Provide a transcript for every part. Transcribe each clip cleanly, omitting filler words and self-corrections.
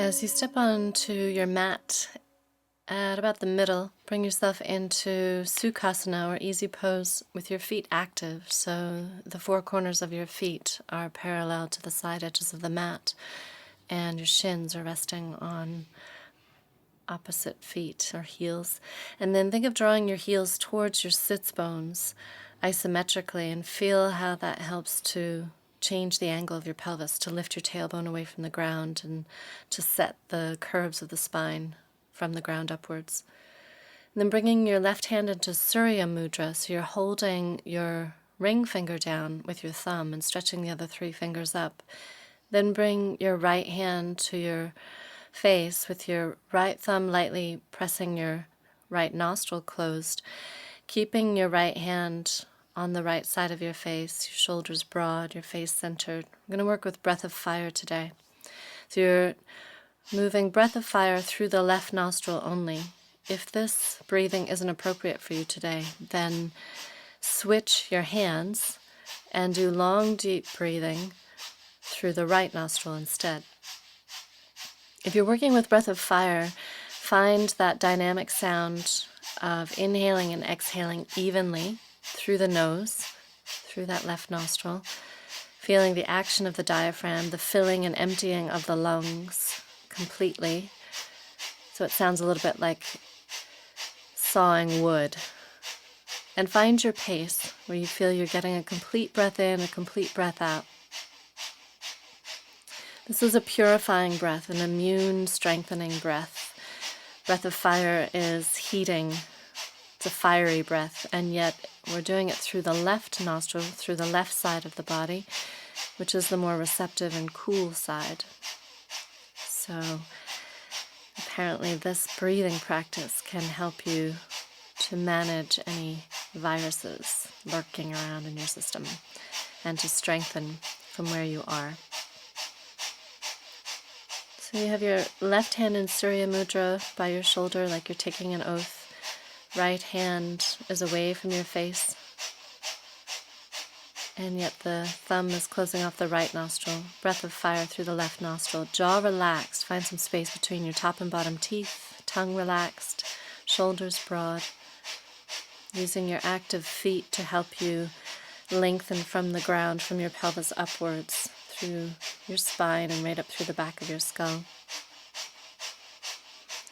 As you step onto your mat at about the middle, bring yourself into Sukhasana, or easy pose, with your feet active, so the four corners of your feet are parallel to the side edges of the mat, and your shins are resting on opposite feet or heels. And then think of drawing your heels towards your sits bones isometrically, and feel how that helps to change the angle of your pelvis, to lift your tailbone away from the ground and to set the curves of the spine from the ground upwards. And then bringing your left hand into Surya Mudra, so you're holding your ring finger down with your thumb and stretching the other three fingers up. Then bring your right hand to your face with your right thumb lightly pressing your right nostril closed, keeping your right hand on the right side of your face, your shoulders broad, your face centered. We're going to work with breath of fire today. So you're moving breath of fire through the left nostril only. If this breathing isn't appropriate for you today, then switch your hands and do long, deep breathing through the right nostril instead. If you're working with breath of fire, find that dynamic sound of inhaling and exhaling evenly through the nose, through that left nostril, feeling the action of the diaphragm, the filling and emptying of the lungs completely. So it sounds a little bit like sawing wood. And find your pace where you feel you're getting a complete breath in, a complete breath out. This is a purifying breath, an immune strengthening breath. Breath of fire is heating. It's a fiery breath, and yet we're doing it through the left nostril, through the left side of the body, which is the more receptive and cool side. So apparently this breathing practice can help you to manage any viruses lurking around in your system and to strengthen from where you are. So you have your left hand in Surya Mudra by your shoulder like you're taking an oath. Right hand is away from your face, and yet the thumb is closing off the right nostril. Breath of fire through the left nostril. Jaw relaxed. Find some space between your top and bottom teeth. Tongue relaxed. Shoulders broad. Using your active feet to help you lengthen from the ground, from your pelvis upwards, through your spine and right up through the back of your skull.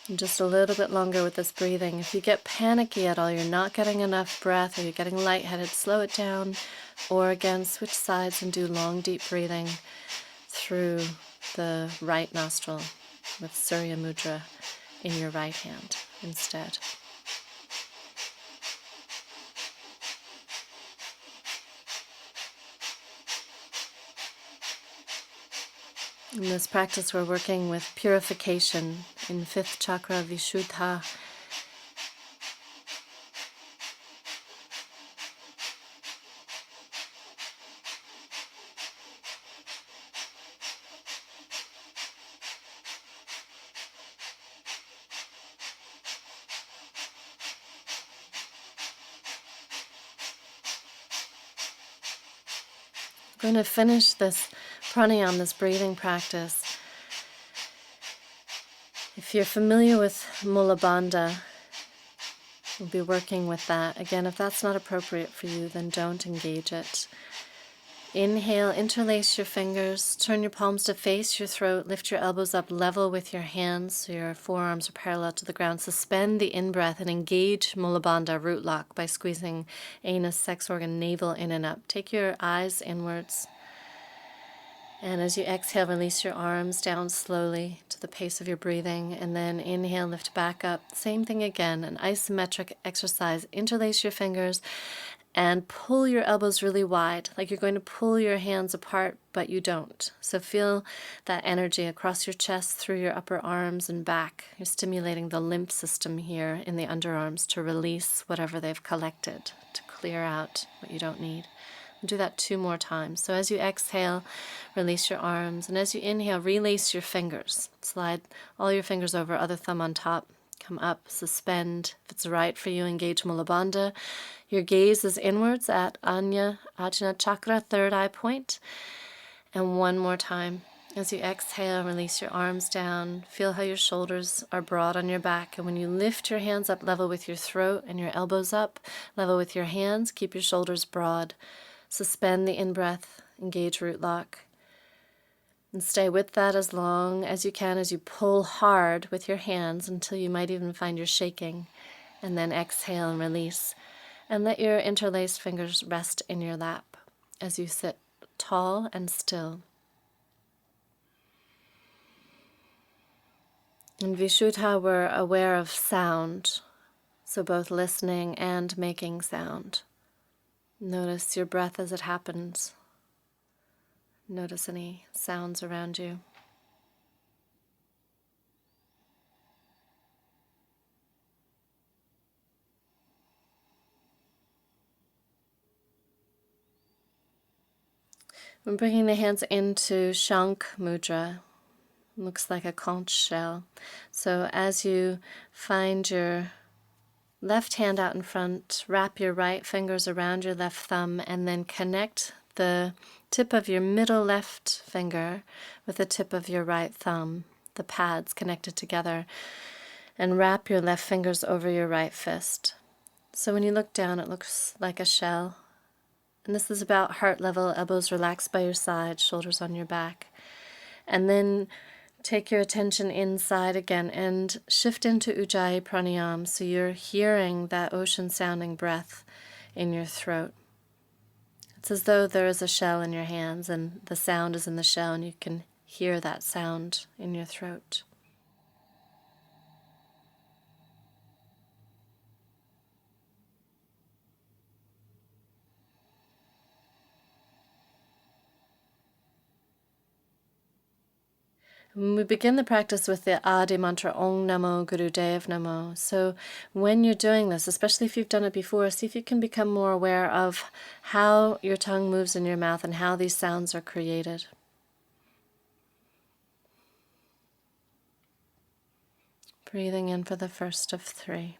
And just a little bit longer with this breathing. If you get panicky at all, you're not getting enough breath, or you're getting lightheaded, slow it down, or again, switch sides and do long, deep breathing through the right nostril with Surya Mudra in your right hand instead. In this practice, we're working with purification in fifth chakra, Vishuddha. I'm going to finish this pranayama, this breathing practice. If you're familiar with Mula Bandha, we'll be working with that. Again, if that's not appropriate for you, then don't engage it. Inhale, interlace your fingers, turn your palms to face your throat, lift your elbows up level with your hands so your forearms are parallel to the ground. Suspend the in-breath and engage Mula Bandha, root lock, by squeezing anus, sex organ, navel in and up. Take your eyes inwards. And as you exhale, release your arms down slowly to the pace of your breathing. And then inhale, lift back up. Same thing again, an isometric exercise. Interlace your fingers and pull your elbows really wide, like you're going to pull your hands apart, but you don't. So feel that energy across your chest, through your upper arms and back. You're stimulating the lymph system here in the underarms to release whatever they've collected, to clear out what you don't need. Do that 2 more times. So as you exhale, release your arms, and as you inhale, relace your fingers. Slide all your fingers over, other thumb on top. Come up, suspend. If it's right for you, engage Mula Bandha. Your gaze is inwards at Ajna Chakra, third eye point. And one more time. As you exhale, release your arms down. Feel how your shoulders are broad on your back. And when you lift your hands up level with your throat and your elbows up level with your hands, keep your shoulders broad. Suspend the in-breath, engage root lock. And stay with that as long as you can as you pull hard with your hands until you might even find you're shaking. And then exhale and release. And let your interlaced fingers rest in your lap as you sit tall and still. In Vishuddha, we're aware of sound, so both listening and making sound. Notice your breath as it happens. Notice any sounds around you. We're bringing the hands into Shank Mudra. Looks like a conch shell. So as you find your left hand out in front, wrap your right fingers around your left thumb and then connect the tip of your middle left finger with the tip of your right thumb, the pads connected together, and wrap your left fingers over your right fist. So when you look down, it looks like a shell. And this is about heart level, elbows relaxed by your side, shoulders on your back. And then take your attention inside again and shift into Ujjayi Pranayama, so you're hearing that ocean-sounding breath in your throat. It's as though there is a shell in your hands and the sound is in the shell and you can hear that sound in your throat. We begin the practice with the Adi mantra, Om Namo Gurudev Namo. So when you're doing this, especially if you've done it before, see if you can become more aware of how your tongue moves in your mouth and how these sounds are created. Breathing in for the first of 3.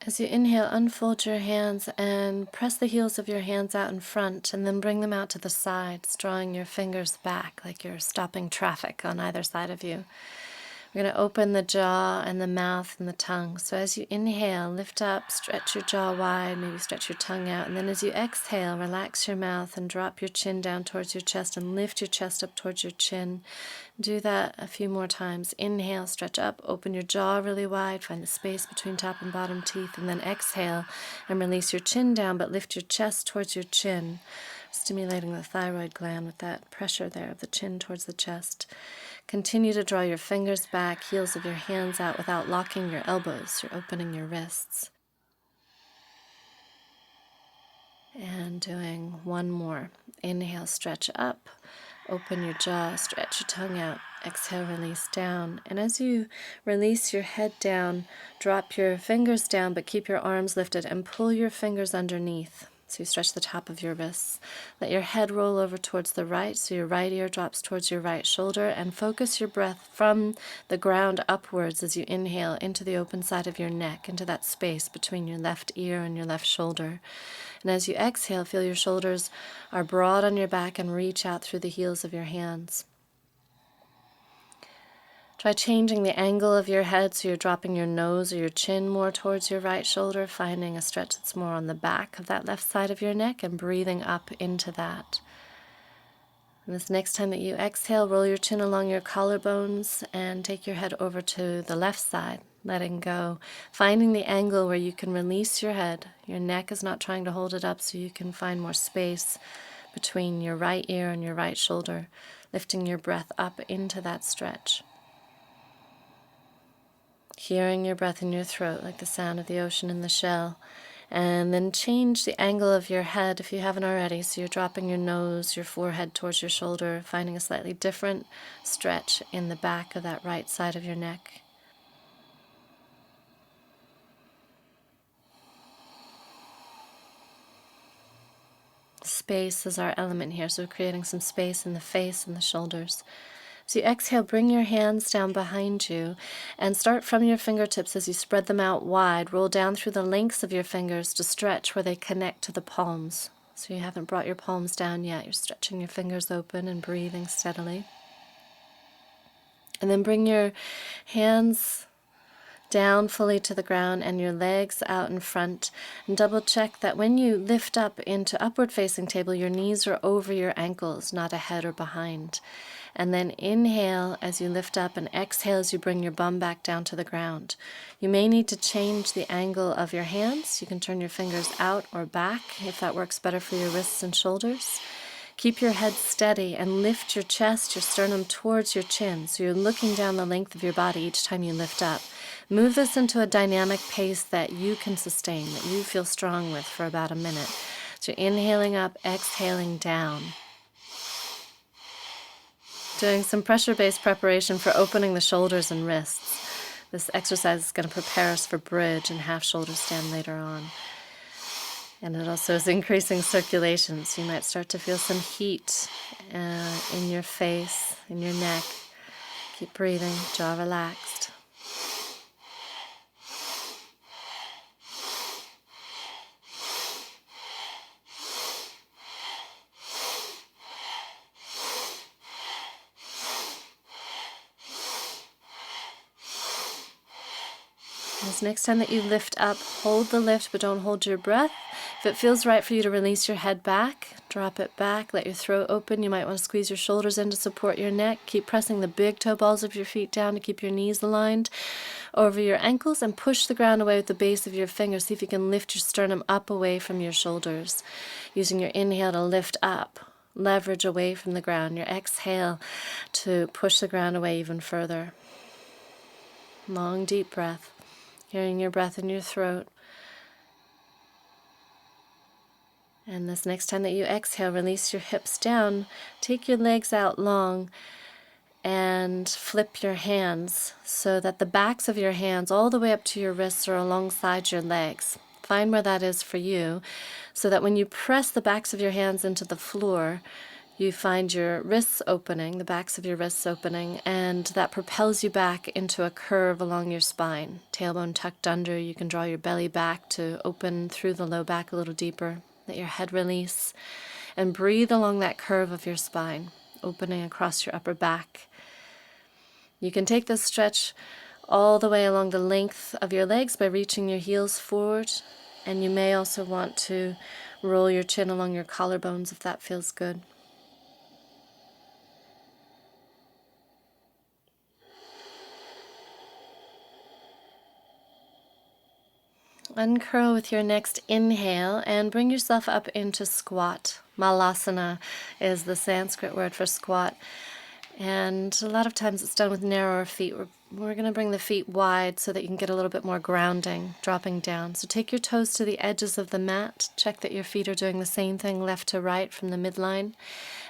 As you inhale, unfold your hands and press the heels of your hands out in front and then bring them out to the sides, drawing your fingers back like you're stopping traffic on either side of you. We're going to open the jaw and the mouth and the tongue. So as you inhale, lift up, stretch your jaw wide, maybe stretch your tongue out. And then as you exhale, relax your mouth and drop your chin down towards your chest and lift your chest up towards your chin. Do that a few more times. Inhale, stretch up, open your jaw really wide, find the space between top and bottom teeth, and then exhale and release your chin down, but lift your chest towards your chin, stimulating the thyroid gland with that pressure there of the chin towards the chest. Continue to draw your fingers back, heels of your hands out without locking your elbows. You're opening your wrists. And doing one more. Inhale, stretch up. Open your jaw, stretch your tongue out. Exhale, release down. And as you release your head down, drop your fingers down, but keep your arms lifted and pull your fingers underneath. So you stretch the top of your wrists. Let your head roll over towards the right, so your right ear drops towards your right shoulder, and focus your breath from the ground upwards as you inhale into the open side of your neck, into that space between your left ear and your left shoulder. And as you exhale, feel your shoulders are broad on your back and reach out through the heels of your hands. Try changing the angle of your head so you're dropping your nose or your chin more towards your right shoulder, finding a stretch that's more on the back of that left side of your neck and breathing up into that. And this next time that you exhale, roll your chin along your collarbones and take your head over to the left side, letting go, finding the angle where you can release your head. Your neck is not trying to hold it up, so you can find more space between your right ear and your right shoulder, lifting your breath up into that stretch. Hearing your breath in your throat like the sound of the ocean in the shell. And then change the angle of your head if you haven't already. So you're dropping your nose, your forehead towards your shoulder, finding a slightly different stretch in the back of that right side of your neck. Space is our element here, so we're creating some space in the face and the shoulders. So you exhale, bring your hands down behind you and start from your fingertips as you spread them out wide. Roll down through the lengths of your fingers to stretch where they connect to the palms. So you haven't brought your palms down yet. You're stretching your fingers open and breathing steadily. And then bring your hands down fully to the ground and your legs out in front, and double check that when you lift up into upward facing table, your knees are over your ankles, not ahead or behind. And then inhale as you lift up and exhale as you bring your bum back down to the ground. You may need to change the angle of your hands. You can turn your fingers out or back if that works better for your wrists and shoulders. Keep your head steady and lift your chest, your sternum towards your chin. So you're looking down the length of your body each time you lift up. Move this into a dynamic pace that you can sustain, that you feel strong with for about a minute. So inhaling up, exhaling down. Doing some pressure-based preparation for opening the shoulders and wrists. This exercise is going to prepare us for bridge and half shoulder stand later on. And it also is increasing circulation, so you might start to feel some heat in your face, in your neck. Keep breathing, jaw relaxed. This next time that you lift up, hold the lift, but don't hold your breath. If it feels right for you to release your head back, drop it back, let your throat open. You might want to squeeze your shoulders in to support your neck. Keep pressing the big toe balls of your feet down to keep your knees aligned over your ankles, and push the ground away with the base of your fingers. See if you can lift your sternum up away from your shoulders. Using your inhale to lift up, leverage away from the ground. Your exhale to push the ground away even further. Long, deep breath. Hearing your breath in your throat. And this next time that you exhale, release your hips down. Take your legs out long and flip your hands so that the backs of your hands all the way up to your wrists are alongside your legs. Find where that is for you so that when you press the backs of your hands into the floor, you find your wrists opening, the backs of your wrists opening, and that propels you back into a curve along your spine. Tailbone tucked under, you can draw your belly back to open through the low back a little deeper. Let your head release, and breathe along that curve of your spine, opening across your upper back. You can take this stretch all the way along the length of your legs by reaching your heels forward, and you may also want to roll your chin along your collarbones if that feels good. Uncurl with your next inhale and bring yourself up into squat. Malasana is the Sanskrit word for squat. And a lot of times it's done with narrower feet. We're going to bring the feet wide so that you can get a little bit more grounding, dropping down. So take your toes to the edges of the mat. Check that your feet are doing the same thing left to right from the midline.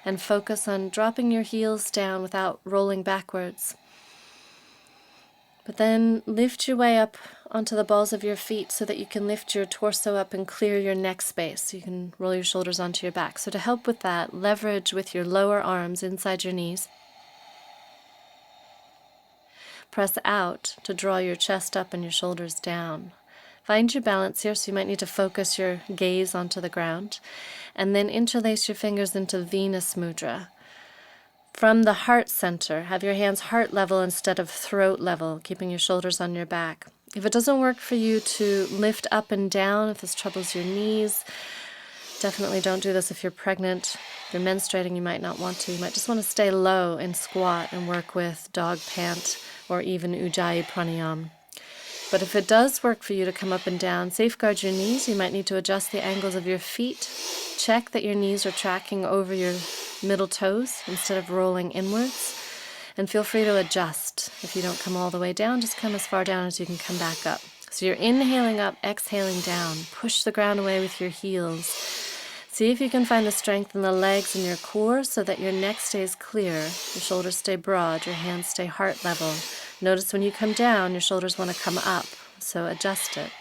And focus on dropping your heels down without rolling backwards. But then lift your way up onto the balls of your feet so that you can lift your torso up and clear your neck space. So you can roll your shoulders onto your back. So to help with that, leverage with your lower arms inside your knees. Press out to draw your chest up and your shoulders down. Find your balance here, so you might need to focus your gaze onto the ground. And then interlace your fingers into Venus Mudra. From the heart center, have your hands heart level instead of throat level, keeping your shoulders on your back. If it doesn't work for you to lift up and down, if this troubles your knees, definitely don't do this if you're pregnant. If you're menstruating, you might not want to. You might just want to stay low and squat and work with dog pant or even Ujjayi Pranayam. But if it does work for you to come up and down, safeguard your knees. You might need to adjust the angles of your feet. Check that your knees are tracking over your middle toes instead of rolling inwards. And feel free to adjust. If you don't come all the way down, just come as far down as you can come back up. So you're inhaling up, exhaling down. Push the ground away with your heels. See if you can find the strength in the legs and your core so that your neck stays clear, your shoulders stay broad, your hands stay heart level. Notice when you come down, your shoulders want to come up, so adjust it.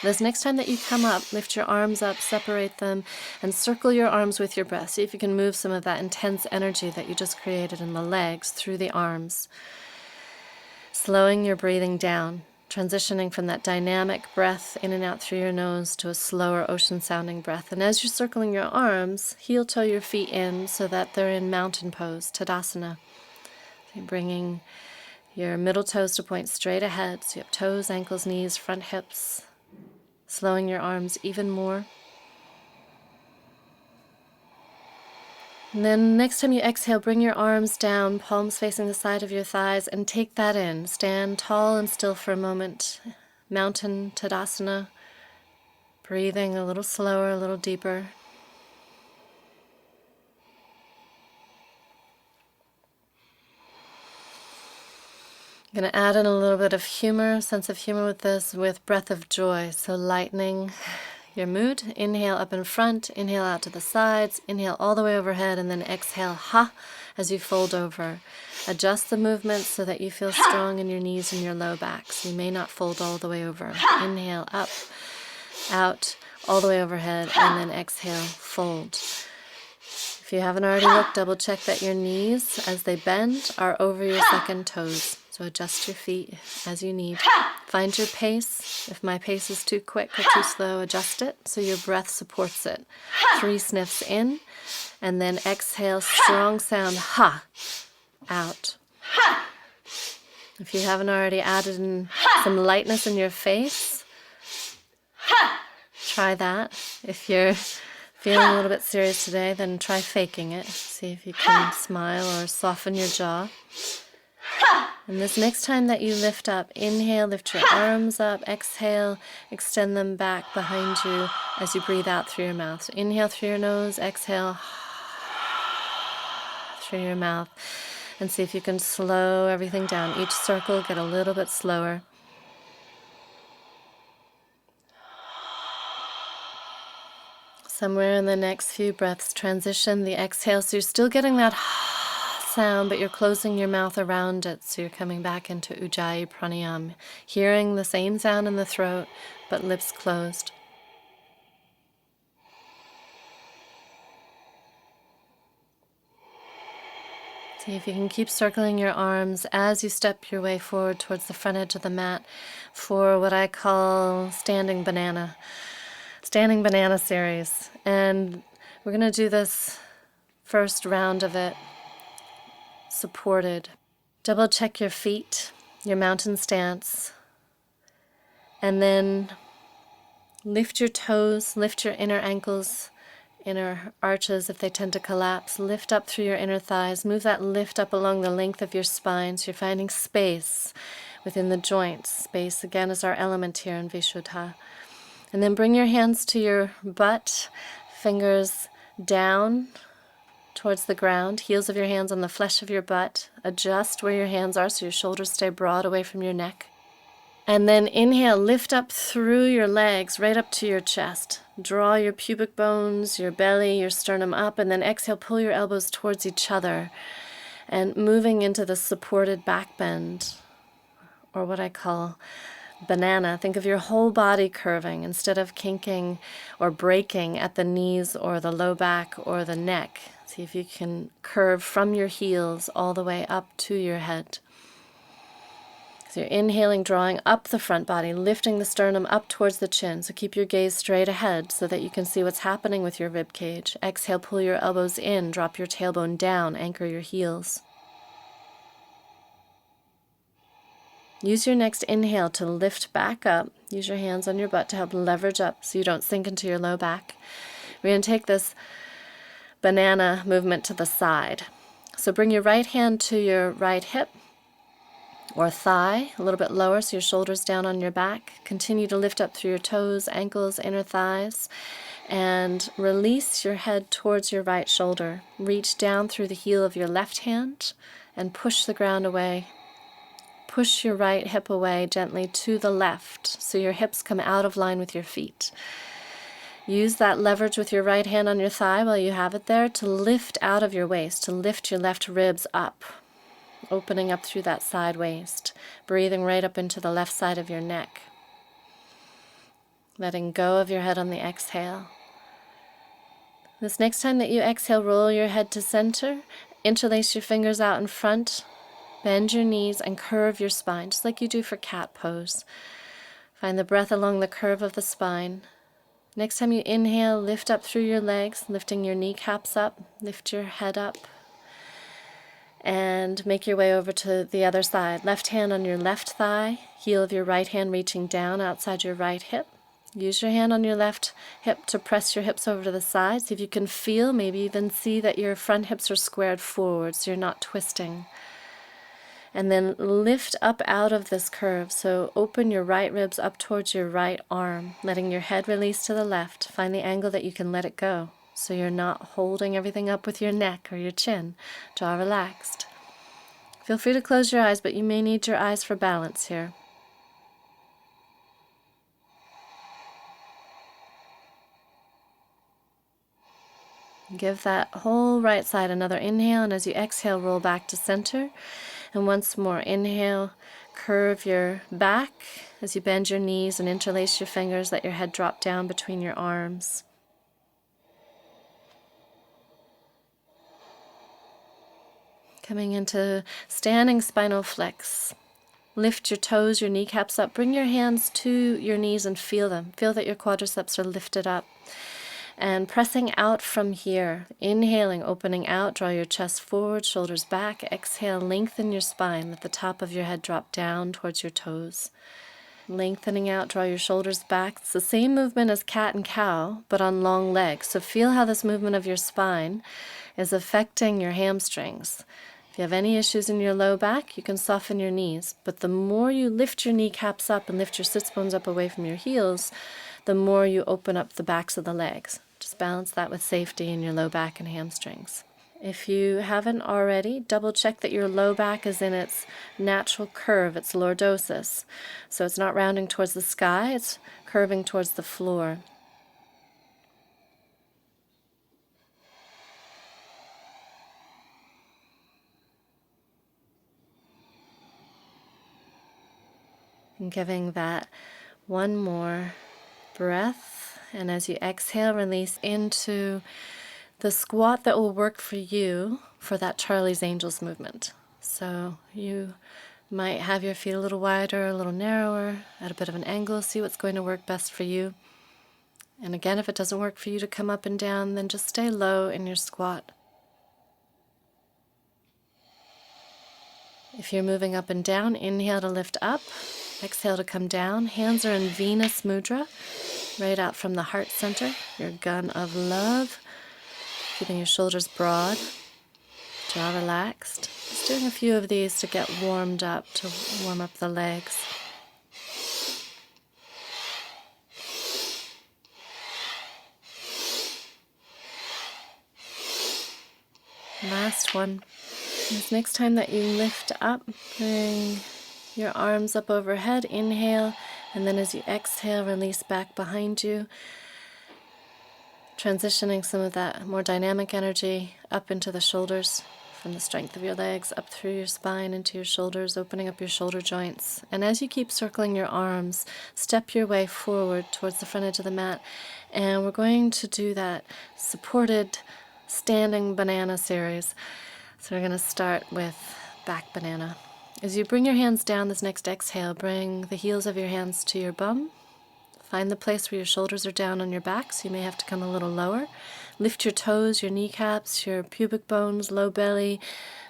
This next time that you come up, lift your arms up, separate them, and circle your arms with your breath. See if you can move some of that intense energy that you just created in the legs through the arms. Slowing your breathing down, transitioning from that dynamic breath in and out through your nose to a slower ocean-sounding breath. And as you're circling your arms, heel-toe your feet in so that they're in mountain pose, Tadasana. So bringing your middle toes to point straight ahead. So you have toes, ankles, knees, front hips. Slowing your arms even more. And then next time you exhale, bring your arms down, palms facing the side of your thighs, and take that in. Stand tall and still for a moment. Mountain Tadasana. Breathing a little slower, a little deeper. I'm going to add in a little bit of humor, sense of humor with this, with breath of joy. So lightening your mood. Inhale up in front, inhale out to the sides, inhale all the way overhead, and then exhale ha as you fold over. Adjust the movement so that you feel strong in your knees and your low back. So you may not fold all the way over. Inhale up, out, all the way overhead, and then exhale, fold. If you haven't already looked, double check that your knees, as they bend, are over your second toes. So adjust your feet as you need. Find your pace. If my pace is too quick or too slow, adjust it so your breath supports it. 3 sniffs in, and then exhale, strong sound, ha, out. If you haven't already added in some lightness in your face, try that. If you're feeling a little bit serious today, then try faking it. See if you can smile or soften your jaw. And this next time that you lift up, inhale, lift your arms up, exhale, extend them back behind you as you breathe out through your mouth. So inhale through your nose, exhale through your mouth, and see if you can slow everything down. Each circle, get a little bit slower. Somewhere in the next few breaths, transition the exhale, so you're still getting that sound, but you're closing your mouth around it, so you're coming back into Ujjayi Pranayama, hearing the same sound in the throat, but lips closed. See if you can keep circling your arms as you step your way forward towards the front edge of the mat for what I call standing banana series. And we're going to do this first round of it supported. Double check your feet, your mountain stance, and then lift your toes, lift your inner ankles, inner arches if they tend to collapse. Lift up through your inner thighs. Move that lift up along the length of your spine so you're finding space within the joints. Space, again, is our element here in Vishuddha. And then bring your hands to your butt, fingers down towards the ground, heels of your hands on the flesh of your butt. Adjust where your hands are so your shoulders stay broad away from your neck. And then inhale, lift up through your legs, right up to your chest. Draw your pubic bones, your belly, your sternum up, and then exhale, pull your elbows towards each other. And moving into the supported back bend, or what I call banana. Think of your whole body curving instead of kinking or breaking at the knees or the low back or the neck. See if you can curve from your heels all the way up to your head. So you're inhaling, drawing up the front body, lifting the sternum up towards the chin. So keep your gaze straight ahead so that you can see what's happening with your rib cage. Exhale, pull your elbows in, drop your tailbone down, anchor your heels. Use your next inhale to lift back up. Use your hands on your butt to help leverage up so you don't sink into your low back. We're going to take this banana movement to the side. So bring your right hand to your right hip or thigh, a little bit lower so your shoulders down on your back. Continue to lift up through your toes, ankles, inner thighs, and release your head towards your right shoulder. Reach down through the heel of your left hand and push the ground away. Push your right hip away gently to the left so your hips come out of line with your feet. Use that leverage with your right hand on your thigh while you have it there to lift out of your waist, to lift your left ribs up, opening up through that side waist, breathing right up into the left side of your neck. Letting go of your head on the exhale. This next time that you exhale, roll your head to center, interlace your fingers out in front, bend your knees and curve your spine, just like you do for cat pose. Find the breath along the curve of the spine. Next time you inhale, lift up through your legs, lifting your kneecaps up, lift your head up, and make your way over to the other side. Left hand on your left thigh, heel of your right hand reaching down outside your right hip. Use your hand on your left hip to press your hips over to the side. See if you can feel, maybe even see that your front hips are squared forward so you're not twisting. And then lift up out of this curve. So open your right ribs up towards your right arm, letting your head release to the left. Find the angle that you can let it go, so you're not holding everything up with your neck or your chin. Jaw relaxed. Feel free to close your eyes, but you may need your eyes for balance here. Give that whole right side another inhale, and as you exhale, roll back to center. And once more, inhale, curve your back as you bend your knees and interlace your fingers, let your head drop down between your arms. Coming into standing spinal flex. Lift your toes, your kneecaps up. Bring your hands to your knees and feel them. Feel that your quadriceps are lifted up. And pressing out from here, inhaling, opening out, draw your chest forward, shoulders back. Exhale, lengthen your spine. Let the top of your head drop down towards your toes. Lengthening out, draw your shoulders back. It's the same movement as cat and cow, but on long legs. So feel how this movement of your spine is affecting your hamstrings. If you have any issues in your low back, you can soften your knees. But the more you lift your kneecaps up and lift your sits bones up away from your heels, the more you open up the backs of the legs. Just balance that with safety in your low back and hamstrings. If you haven't already, double check that your low back is in its natural curve, its lordosis. So it's not rounding towards the sky, it's curving towards the floor. And giving that one more breath. And as you exhale, release into the squat that will work for you for that Charlie's Angels movement. So you might have your feet a little wider, a little narrower, at a bit of an angle. See what's going to work best for you. And again, if it doesn't work for you to come up and down, then just stay low in your squat. If you're moving up and down, inhale to lift up. Exhale to come down. Hands are in Venus Mudra, right out from the heart center, your gun of love. Keeping your shoulders broad, jaw relaxed. Just doing a few of these to get warmed up, to warm up the legs. Last one. This next time that you lift up, bring your arms up overhead, inhale, and then as you exhale, release back behind you, transitioning some of that more dynamic energy up into the shoulders, from the strength of your legs, up through your spine, into your shoulders, opening up your shoulder joints. And as you keep circling your arms, step your way forward towards the front edge of the mat, and we're going to do that supported standing banana series. So we're going to start with back banana. As you bring your hands down this next exhale, bring the heels of your hands to your bum. Find the place where your shoulders are down on your back, so you may have to come a little lower. Lift your toes, your kneecaps, your pubic bones, low belly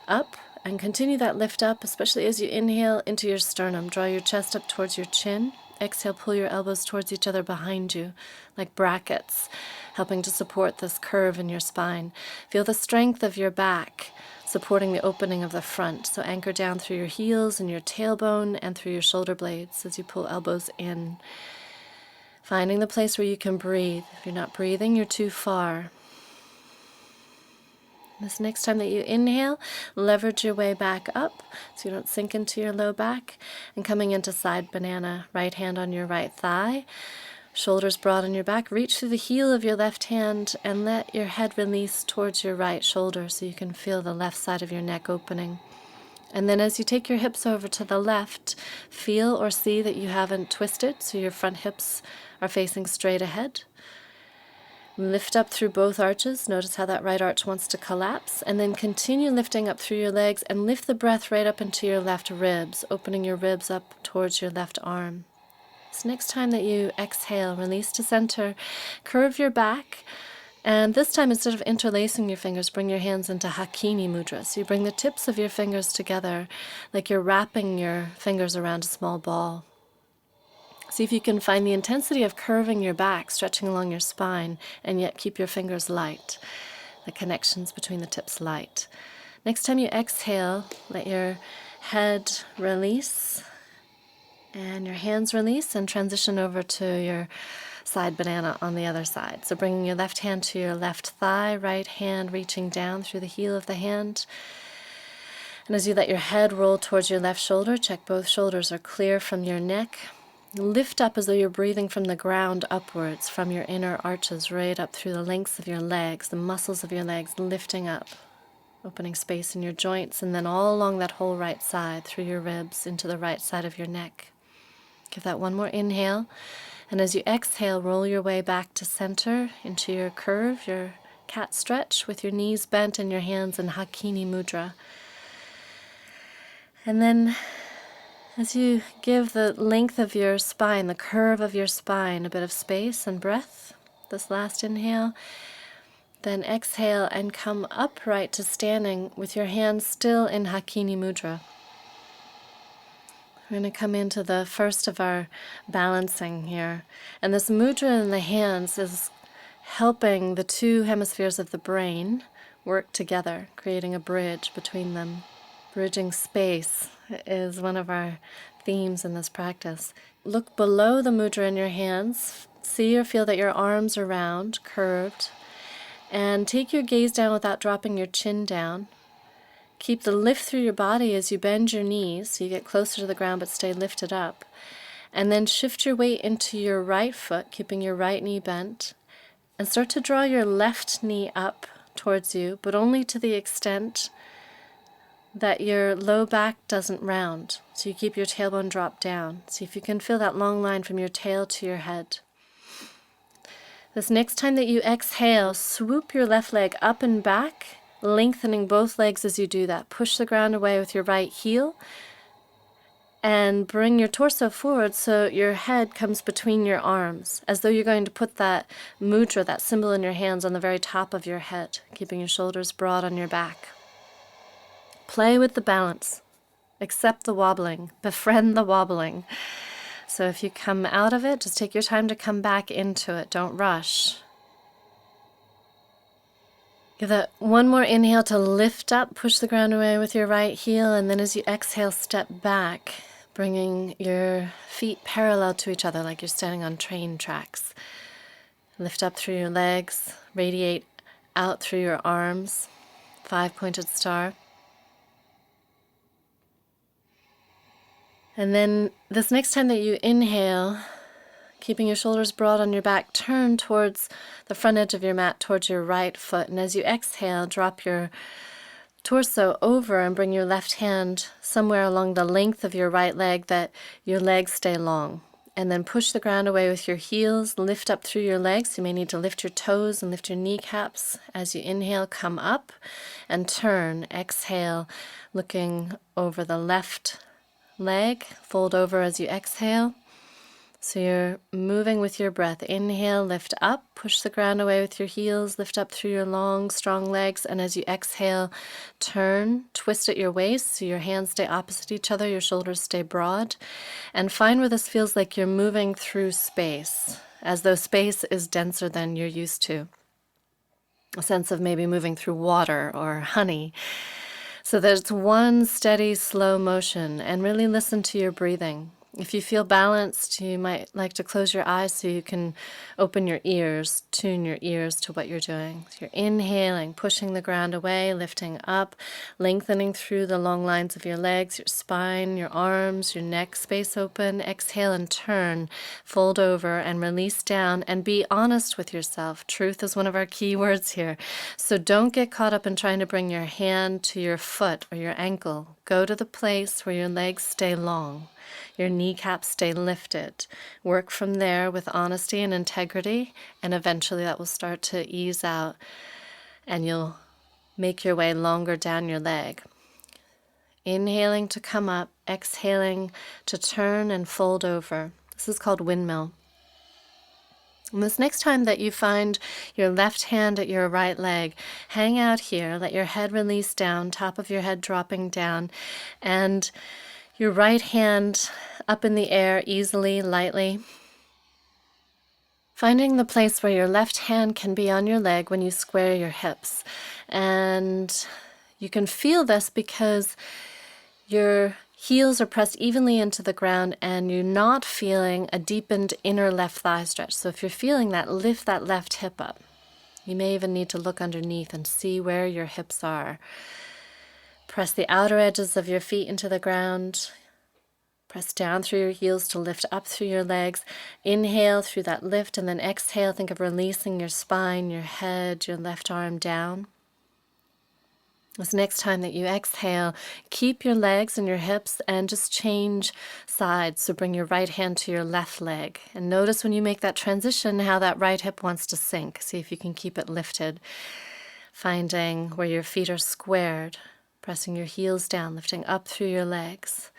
up And continue that lift up, especially as you inhale into your sternum. Draw your chest up towards your chin. Exhale, pull your elbows towards each other behind you, like brackets, helping to support this curve in your spine. Feel the strength of your back supporting the opening of the front. So anchor down through your heels and your tailbone and through your shoulder blades as you pull elbows in. Finding the place where you can breathe. If you're not breathing, you're too far. This next time that you inhale, leverage your way back up so you don't sink into your low back. And coming into side banana, right hand on your right thigh, shoulders broad on your back. Reach through the heel of your left hand and let your head release towards your right shoulder so you can feel the left side of your neck opening. And then as you take your hips over to the left, feel or see that you haven't twisted, so your front hips are facing straight ahead. Lift up through both arches. Notice how that right arch wants to collapse. And then continue lifting up through your legs and lift the breath right up into your left ribs, opening your ribs up towards your left arm. So next time that you exhale, release to center, curve your back. And this time, instead of interlacing your fingers, bring your hands into Hakini Mudra. So you bring the tips of your fingers together like you're wrapping your fingers around a small ball. See if you can find the intensity of curving your back, stretching along your spine, and yet keep your fingers light, the connections between the tips light. Next time you exhale, let your head release and your hands release and transition over to your side banana on the other side. So bringing your left hand to your left thigh, right hand reaching down through the heel of the hand. And as you let your head roll towards your left shoulder, check both shoulders are clear from your neck. Lift up as though you're breathing from the ground upwards, from your inner arches, right up through the lengths of your legs, the muscles of your legs lifting up, opening space in your joints, and then all along that whole right side, through your ribs, into the right side of your neck. Give that one more inhale, and as you exhale, roll your way back to center, into your curve, your cat stretch, with your knees bent and your hands in Hakini Mudra. And then as you give the length of your spine, the curve of your spine, a bit of space and breath, this last inhale, then exhale and come upright to standing with your hands still in Hakini Mudra. We're going to come into the first of our balancing here. And this mudra in the hands is helping the two hemispheres of the brain work together, creating a bridge between them. Bridging space is one of our themes in this practice. Look below the mudra in your hands. See or feel that your arms are round, curved. And take your gaze down without dropping your chin down. Keep the lift through your body as you bend your knees so you get closer to the ground but stay lifted up. And then shift your weight into your right foot, keeping your right knee bent. And start to draw your left knee up towards you, but only to the extent that your low back doesn't round. So you keep your tailbone dropped down. See if you can feel that long line from your tail to your head. This next time that you exhale, swoop your left leg up and back, lengthening both legs as you do that. Push the ground away with your right heel and bring your torso forward so your head comes between your arms, as though you're going to put that mudra, that symbol in your hands, on the very top of your head, keeping your shoulders broad on your back. Play with the balance. Accept the wobbling. Befriend the wobbling. So if you come out of it, just take your time to come back into it. Don't rush. Give that one more inhale to lift up. Push the ground away with your right heel. And then as you exhale, step back, bringing your feet parallel to each other like you're standing on train tracks. Lift up through your legs. Radiate out through your arms. 5-pointed star. And then this next time that you inhale, keeping your shoulders broad on your back, turn towards the front edge of your mat, towards your right foot. And as you exhale, drop your torso over and bring your left hand somewhere along the length of your right leg that your legs stay long. And then push the ground away with your heels, lift up through your legs. You may need to lift your toes and lift your kneecaps. As you inhale, come up and turn. Exhale, looking over the left leg, fold over as you exhale. So you're moving with your breath. Inhale, lift up, push the ground away with your heels, lift up through your long, strong legs. And as you exhale, turn, twist at your waist so your hands stay opposite each other, your shoulders stay broad. And find where this feels like you're moving through space, as though space is denser than you're used to. A sense of maybe moving through water or honey. So there's one steady, slow motion, and really listen to your breathing. If you feel balanced, you might like to close your eyes so you can open your ears, tune your ears to what you're doing. So you're inhaling, pushing the ground away, lifting up, lengthening through the long lines of your legs, your spine, your arms, your neck, space open. Exhale and turn, fold over and release down, and be honest with yourself. Truth is one of our key words here. So don't get caught up in trying to bring your hand to your foot or your ankle. Go to the place where your legs stay long. Your kneecaps stay lifted. Work from there with honesty and integrity, and eventually that will start to ease out and you'll make your way longer down your leg. Inhaling to come up, exhaling to turn and fold over. This is called windmill. And this next time that you find your left hand at your right leg, hang out here, let your head release down, top of your head dropping down, and your right hand up in the air easily, lightly. Finding the place where your left hand can be on your leg when you square your hips. And you can feel this because your heels are pressed evenly into the ground and you're not feeling a deepened inner left thigh stretch. So if you're feeling that, lift that left hip up. You may even need to look underneath and see where your hips are. Press the outer edges of your feet into the ground. Press down through your heels to lift up through your legs. Inhale through that lift, and then exhale. Think of releasing your spine, your head, your left arm down. This next time that you exhale, keep your legs and your hips and just change sides. So bring your right hand to your left leg. And notice when you make that transition how that right hip wants to sink. See if you can keep it lifted. Finding where your feet are squared. Pressing your heels down, lifting up through your legs.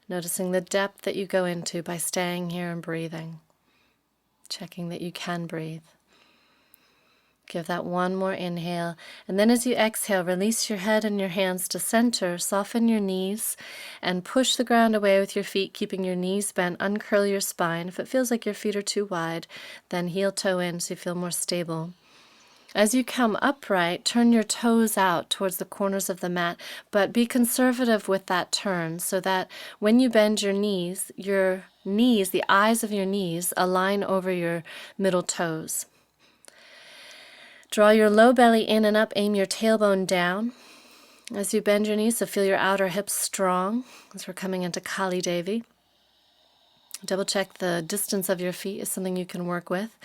Noticing the depth that you go into by staying here and breathing. Checking that you can breathe. Give that one more inhale. And then as you exhale, release your head and your hands to center. Soften your knees and push the ground away with your feet, keeping your knees bent. Uncurl your spine. If it feels like your feet are too wide, then heel toe in so you feel more stable. As you come upright, turn your toes out towards the corners of the mat, but be conservative with that turn so that when you bend your knees, the eyes of your knees, align over your middle toes. Draw your low belly in and up, aim your tailbone down. As you bend your knees, so feel your outer hips strong as we're coming into Kali Devi. Double check the distance of your feet is something you can work with.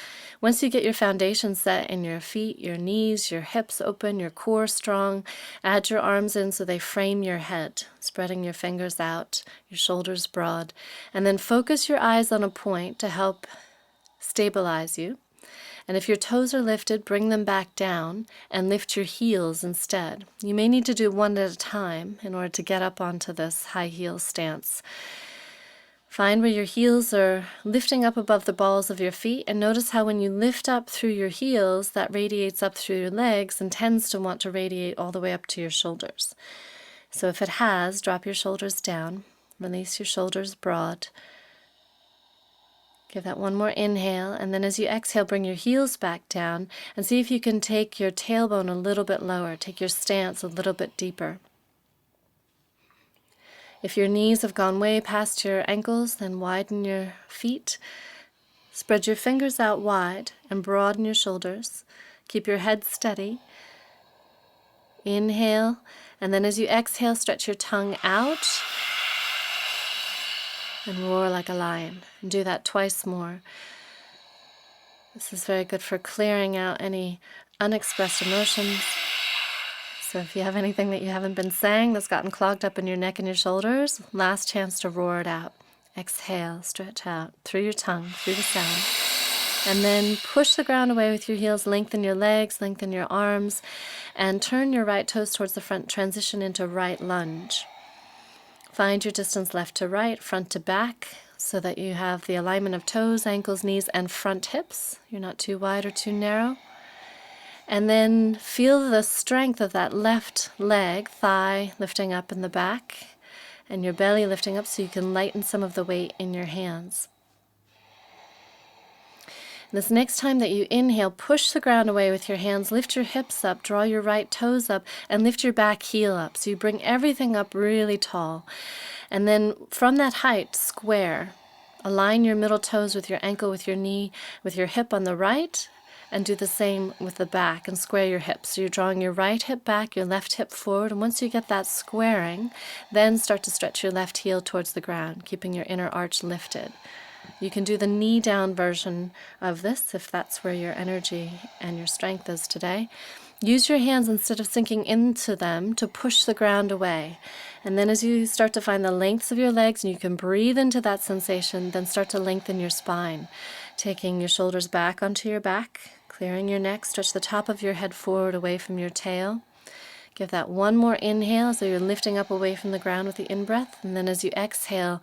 Once you get your foundation set in your feet, your knees, your hips open, your core strong, add your arms in so they frame your head, spreading your fingers out, your shoulders broad, and then focus your eyes on a point to help stabilize you. And if your toes are lifted, bring them back down and lift your heels instead. You may need to do one at a time in order to get up onto this high heel stance. Find where your heels are lifting up above the balls of your feet, and notice how when you lift up through your heels, that radiates up through your legs and tends to want to radiate all the way up to your shoulders. So if it has, drop your shoulders down, release your shoulders broad. Give that one more inhale, and then as you exhale, bring your heels back down and see if you can take your tailbone a little bit lower, take your stance a little bit deeper. If your knees have gone way past your ankles, then widen your feet. Spread your fingers out wide and broaden your shoulders. Keep your head steady. Inhale, and then as you exhale, stretch your tongue out and roar like a lion. And do that twice more. This is very good for clearing out any unexpressed emotions. So if you have anything that you haven't been saying that's gotten clogged up in your neck and your shoulders, last chance to roar it out. Exhale, stretch out through your tongue, through the sound. And then push the ground away with your heels, lengthen your legs, lengthen your arms, and turn your right toes towards the front, transition into right lunge. Find your distance left to right, front to back. so that you have the alignment of toes, ankles, knees, and front hips. You're not too wide or too narrow. And then feel the strength of that left leg, thigh lifting up in the back, and your belly lifting up so you can lighten some of the weight in your hands. This next time that you inhale, push the ground away with your hands, lift your hips up, draw your right toes up, and lift your back heel up. So you bring everything up really tall. And then from that height, square. Align your middle toes with your ankle, with your knee, with your hip on the right, and do the same with the back and square your hips. So you're drawing your right hip back, your left hip forward, and once you get that squaring, then start to stretch your left heel towards the ground, keeping your inner arch lifted. You can do the knee down version of this if that's where your energy and your strength is today. Use your hands instead of sinking into them to push the ground away. And then as you start to find the lengths of your legs and you can breathe into that sensation, then start to lengthen your spine. Taking your shoulders back onto your back, clearing your neck, stretch the top of your head forward away from your tail. Give that one more inhale so you're lifting up away from the ground with the in-breath. And then as you exhale,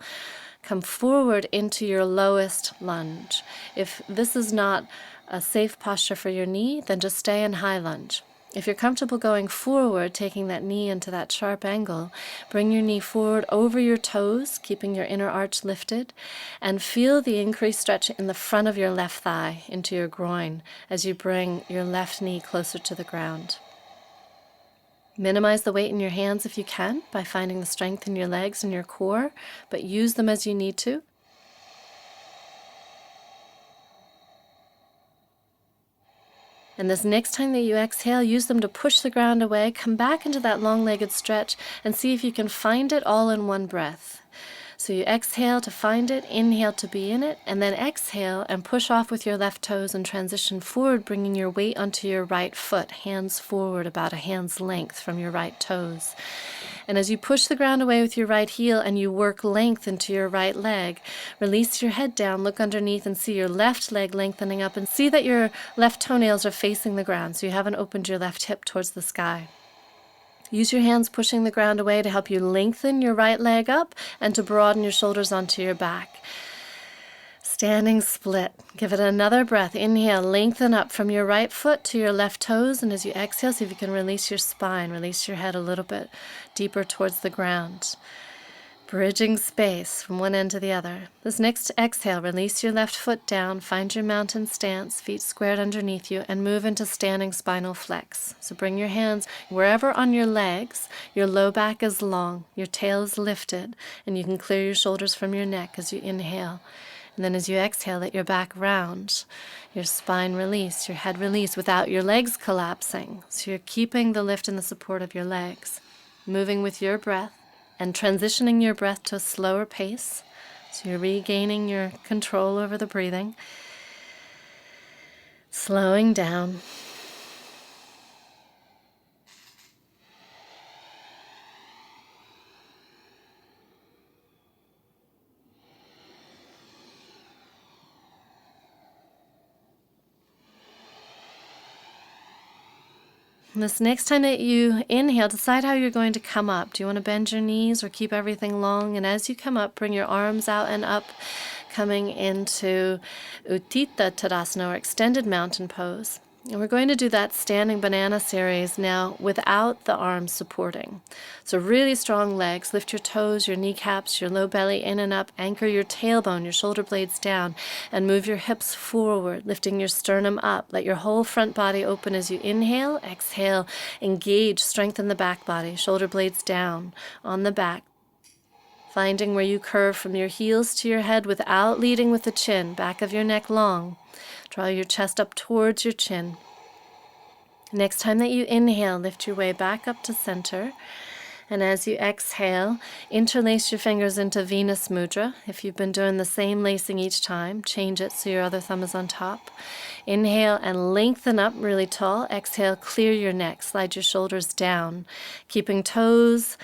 come forward into your lowest lunge. If this is not a safe posture for your knee, then just stay in high lunge. If you're comfortable going forward, taking that knee into that sharp angle, bring your knee forward over your toes, keeping your inner arch lifted, and feel the increased stretch in the front of your left thigh into your groin as you bring your left knee closer to the ground. Minimize the weight in your hands if you can by finding the strength in your legs and your core, but use them as you need to. And this next time that you exhale, use them to push the ground away, come back into that long-legged stretch, and see if you can find it all in one breath. So you exhale to find it, inhale to be in it, and then exhale and push off with your left toes and transition forward, bringing your weight onto your right foot, hands forward about a hand's length from your right toes. And as you push the ground away with your right heel and you work length into your right leg, release your head down, look underneath and see your left leg lengthening up and see that your left toenails are facing the ground, so you haven't opened your left hip towards the sky. Use your hands pushing the ground away to help you lengthen your right leg up and to broaden your shoulders onto your back. Standing split. Give it another breath. Inhale, lengthen up from your right foot to your left toes, and as you exhale, see if you can release your spine, release your head a little bit deeper towards the ground. Bridging space from one end to the other. This next exhale, release your left foot down, find your mountain stance, feet squared underneath you, and move into standing spinal flex. So bring your hands wherever on your legs, your low back is long, your tail is lifted, and you can clear your shoulders from your neck as you inhale. And then as you exhale, let your back round, your spine release, your head release without your legs collapsing. So you're keeping the lift and the support of your legs, moving with your breath, and transitioning your breath to a slower pace, so you're regaining your control over the breathing. Slowing down. This next time that you inhale, decide how you're going to come up. Do you want to bend your knees or keep everything long? And as you come up, bring your arms out and up, coming into Utthita Tadasana, or extended mountain pose. And we're going to do that standing banana series now without the arms supporting. So really strong legs. Lift your toes, your kneecaps, your low belly in and up. Anchor your tailbone, your shoulder blades down, and move your hips forward, lifting your sternum up. Let your whole front body open as you inhale. Exhale, engage, strengthen the back body. Shoulder blades down on the back. Finding where you curve from your heels to your head without leading with the chin. Back of your neck long. Draw your chest up towards your chin. Next time that you inhale, lift your way back up to center. And as you exhale, interlace your fingers into Venus Mudra. If you've been doing the same lacing each time, change it so your other thumb is on top. Inhale and lengthen up really tall. Exhale, clear your neck. Slide your shoulders down, keeping toes,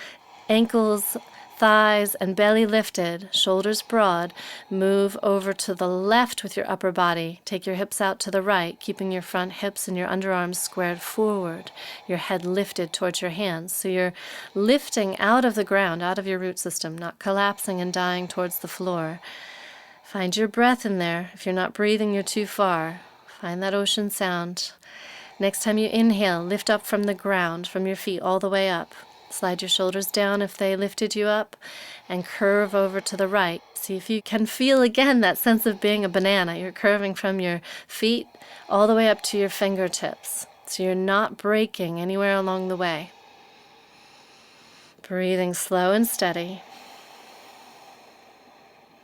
ankles, thighs, and belly lifted, shoulders broad. Move over to the left with your upper body. Take your hips out to the right, keeping your front hips and your underarms squared forward. Your head lifted towards your hands. So you're lifting out of the ground, out of your root system, not collapsing and dying towards the floor. Find your breath in there. If you're not breathing, you're too far. Find that ocean sound. Next time you inhale, lift up from the ground, from your feet all the way up. Slide your shoulders down if they lifted you up, and curve over to the right. See if you can feel again that sense of being a banana. You're curving from your feet all the way up to your fingertips. So you're not breaking anywhere along the way. Breathing slow and steady.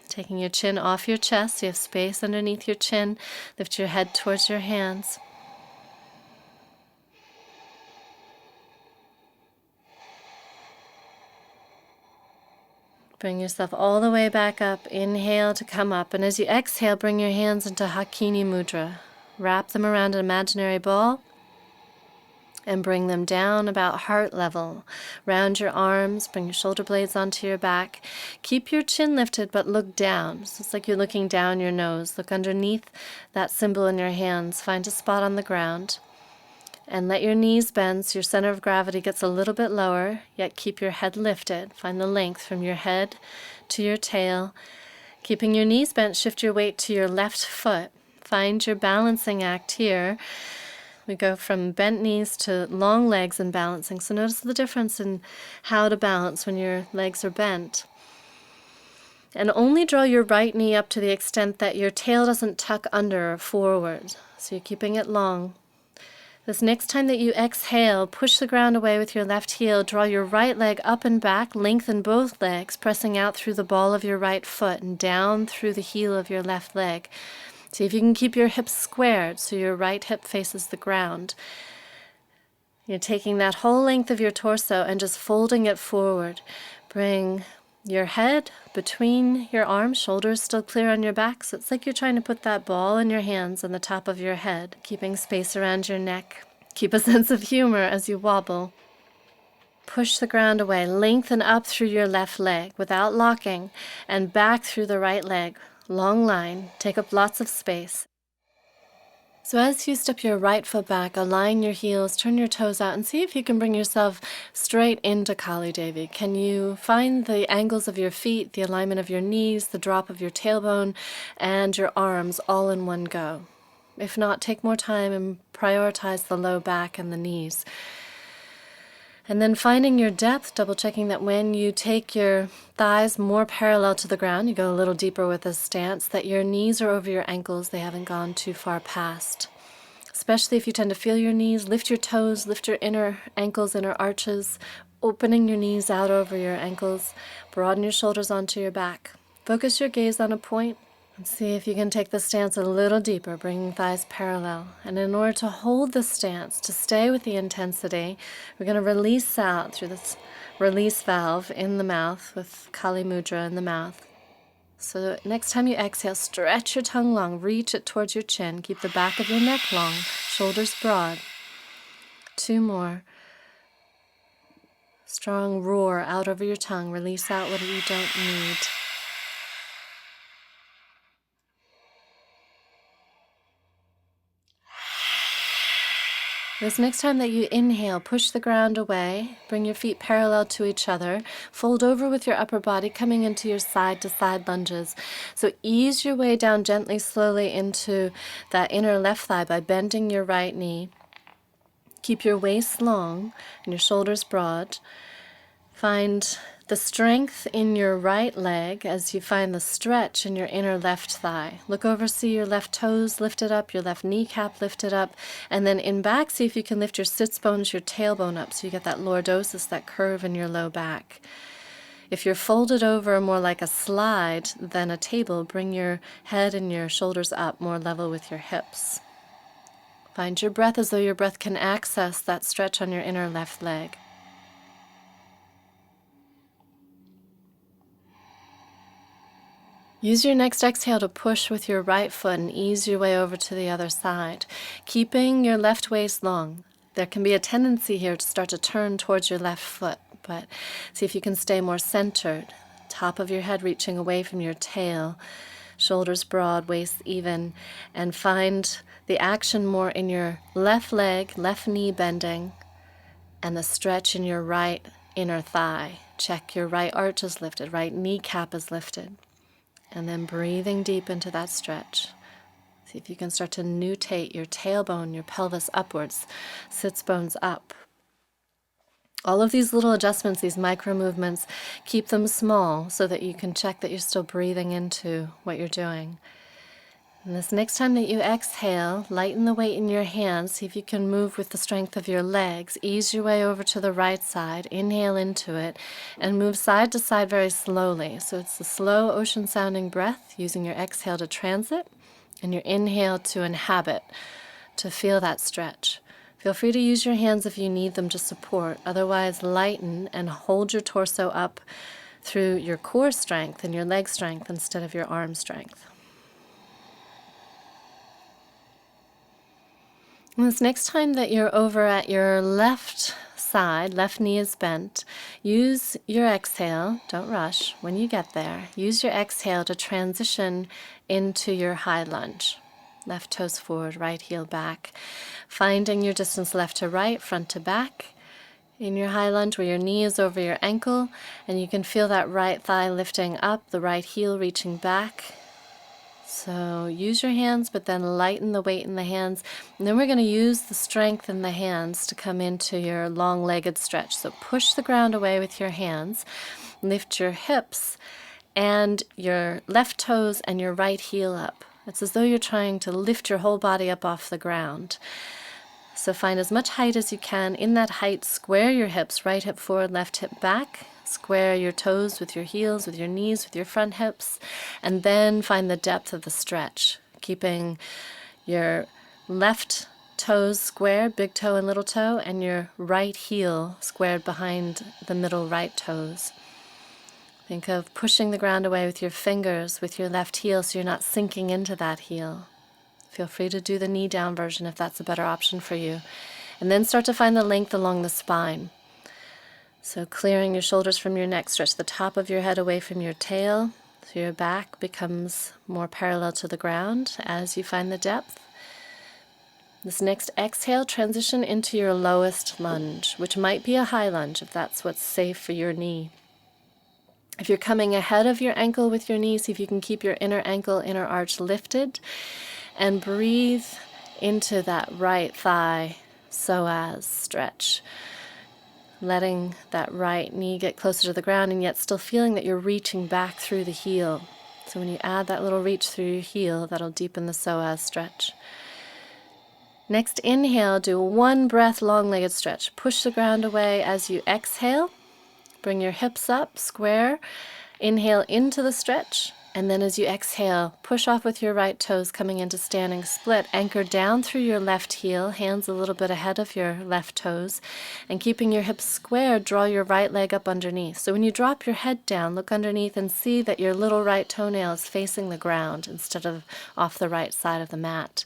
Taking your chin off your chest, so you have space underneath your chin. Lift your head towards your hands. Bring yourself all the way back up. Inhale to come up. And as you exhale, bring your hands into Hakini Mudra. Wrap them around an imaginary ball and bring them down about heart level. Round your arms, bring your shoulder blades onto your back. Keep your chin lifted, but look down. So it's like you're looking down your nose. Look underneath that symbol in your hands. Find a spot on the ground. And let your knees bend so your center of gravity gets a little bit lower, yet keep your head lifted. Find the length from your head to your tail. Keeping your knees bent, shift your weight to your left foot. Find your balancing act here. We go from bent knees to long legs in balancing. So notice the difference in how to balance when your legs are bent. And only draw your right knee up to the extent that your tail doesn't tuck under or forward. So you're keeping it long. This next time that you exhale, push the ground away with your left heel. Draw your right leg up and back. Lengthen both legs, pressing out through the ball of your right foot and down through the heel of your left leg. See if you can keep your hips squared so your right hip faces the ground. You're taking that whole length of your torso and just folding it forward. Bring your head between your arms, shoulders still clear on your back. So it's like you're trying to put that ball in your hands on the top of your head, keeping space around your neck. Keep a sense of humor as you wobble. Push the ground away. Lengthen up through your left leg without locking and back through the right leg. Long line. Take up lots of space. So as you step your right foot back, align your heels, turn your toes out, and see if you can bring yourself straight into Kali Devi. Can you find the angles of your feet, the alignment of your knees, the drop of your tailbone, and your arms all in one go? If not, take more time and prioritize the low back and the knees. And then finding your depth, double-checking that when you take your thighs more parallel to the ground, you go a little deeper with this stance, that your knees are over your ankles, they haven't gone too far past. Especially if you tend to feel your knees, lift your toes, lift your inner ankles, inner arches, opening your knees out over your ankles, broaden your shoulders onto your back. Focus your gaze on a point. And see if you can take the stance a little deeper, bringing thighs parallel. And in order to hold the stance, to stay with the intensity, we're going to release out through this release valve in the mouth with Kali Mudra in the mouth. So next time you exhale, stretch your tongue long, reach it towards your chin. Keep the back of your neck long, shoulders broad. 2 more. Strong roar out over your tongue. Release out what you don't need. This next time that you inhale, push the ground away, bring your feet parallel to each other, fold over with your upper body, coming into your side-to-side lunges. So ease your way down gently, slowly into that inner left thigh by bending your right knee. Keep your waist long and your shoulders broad. Find the strength in your right leg as you find the stretch in your inner left thigh. Look over, see your left toes lifted up, your left kneecap lifted up, and then in back, see if you can lift your sits bones, your tailbone up, so you get that lordosis, that curve in your low back. If you're folded over more like a slide than a table, bring your head and your shoulders up more level with your hips. Find your breath as though your breath can access that stretch on your inner left leg. Use your next exhale to push with your right foot and ease your way over to the other side, keeping your left waist long. There can be a tendency here to start to turn towards your left foot, but see if you can stay more centered. Top of your head reaching away from your tail, shoulders broad, waist even, and find the action more in your left leg, left knee bending, and the stretch in your right inner thigh. Check your right arch is lifted, right kneecap is lifted. and then breathing deep into that stretch. See if you can start to nutate your tailbone, your pelvis upwards, sits bones up. All of these little adjustments, these micro movements, keep them small so that you can check that you're still breathing into what you're doing. And this next time that you exhale, lighten the weight in your hands. See if you can move with the strength of your legs. Ease your way over to the right side. Inhale into it and move side to side very slowly. So it's a slow ocean sounding breath, using your exhale to transit and your inhale to inhabit, to feel that stretch. Feel free to use your hands if you need them to support. Otherwise, lighten and hold your torso up through your core strength and your leg strength instead of your arm strength. And this next time that you're over at your left side, left knee is bent, use your exhale, don't rush when you get there, use your exhale to transition into your high lunge. Left toes forward, right heel back, finding your distance left to right, front to back. In your high lunge where your knee is over your ankle, and you can feel that right thigh lifting up, the right heel reaching back. So use your hands, but then lighten the weight in the hands. And then we're going to use the strength in the hands to come into your long-legged stretch. So push the ground away with your hands. Lift your hips and your left toes and your right heel up. It's as though you're trying to lift your whole body up off the ground. So find as much height as you can. In that height, square your hips, right hip forward, left hip back. Square your toes with your heels, with your knees, with your front hips, and then find the depth of the stretch, keeping your left toes squared, big toe and little toe, and your right heel squared behind the middle right toes. Think of pushing the ground away with your fingers, with your left heel, so you're not sinking into that heel. Feel free to do the knee down version if that's a better option for you. And then start to find the length along the spine. So clearing your shoulders from your neck, stretch the top of your head away from your tail, so your back becomes more parallel to the ground as you find the depth. This next exhale, transition into your lowest lunge, which might be a high lunge if that's what's safe for your knee. If you're coming ahead of your ankle with your knee, see if you can keep your inner ankle, inner arch lifted, and breathe into that right thigh psoas stretch. Letting that right knee get closer to the ground and yet still feeling that you're reaching back through the heel. So when you add that little reach through your heel, that'll deepen the psoas stretch. Next, inhale, do one breath, long-legged stretch. Push the ground away as you exhale. Bring your hips up, square. Inhale into the stretch. And then as you exhale, push off with your right toes coming into standing split. Anchor down through your left heel, hands a little bit ahead of your left toes. And keeping your hips squared, draw your right leg up underneath. So when you drop your head down, look underneath and see that your little right toenail is facing the ground instead of off the right side of the mat.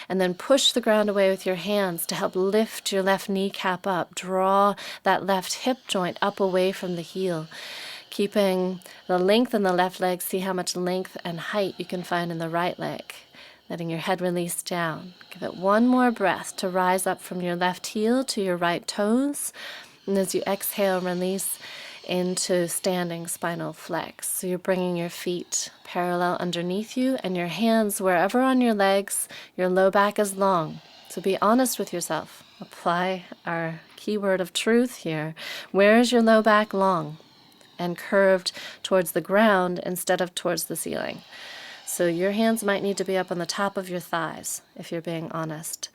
And then push the ground away with your hands to help lift your left kneecap up. Draw that left hip joint up away from the heel. Keeping the length in the left leg, see how much length and height you can find in the right leg. Letting your head release down. Give it one more breath to rise up from your left heel to your right toes. And as you exhale, release into standing spinal flex. So you're bringing your feet parallel underneath you and your hands wherever on your legs. Your low back is long. So be honest with yourself. Apply our keyword of truth here. Where is your low back long? And curved towards the ground instead of towards the ceiling. So your hands might need to be up on the top of your thighs, if you're being honest.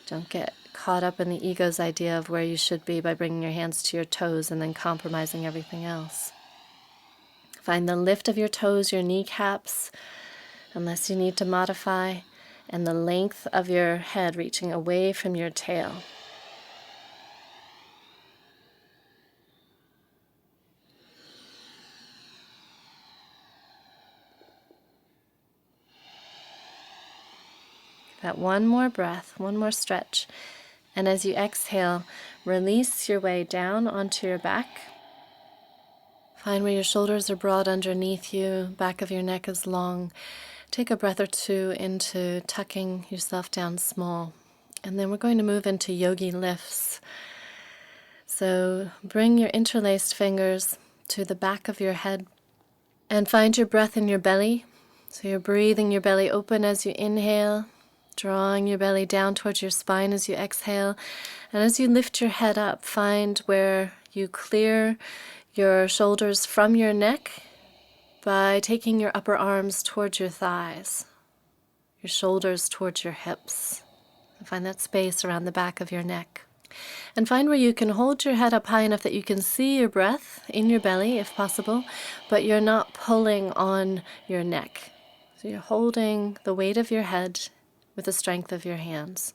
Don't get caught up in the ego's idea of where you should be by bringing your hands to your toes and then compromising everything else. Find the lift of your toes, your kneecaps, unless you need to modify, and the length of your head reaching away from your tail. That one more breath, one more stretch. And as you exhale, release your way down onto your back. Find where your shoulders are broad underneath you, back of your neck is long. Take a breath or two into tucking yourself down small. And then we're going to move into yogi lifts. So bring your interlaced fingers to the back of your head. And find your breath in your belly. So you're breathing your belly open as you inhale, drawing your belly down towards your spine as you exhale. And as you lift your head up, find where you clear your shoulders from your neck by taking your upper arms towards your thighs, your shoulders towards your hips. And find that space around the back of your neck. And find where you can hold your head up high enough that you can see your breath in your belly, if possible, but you're not pulling on your neck. So you're holding the weight of your head with the strength of your hands.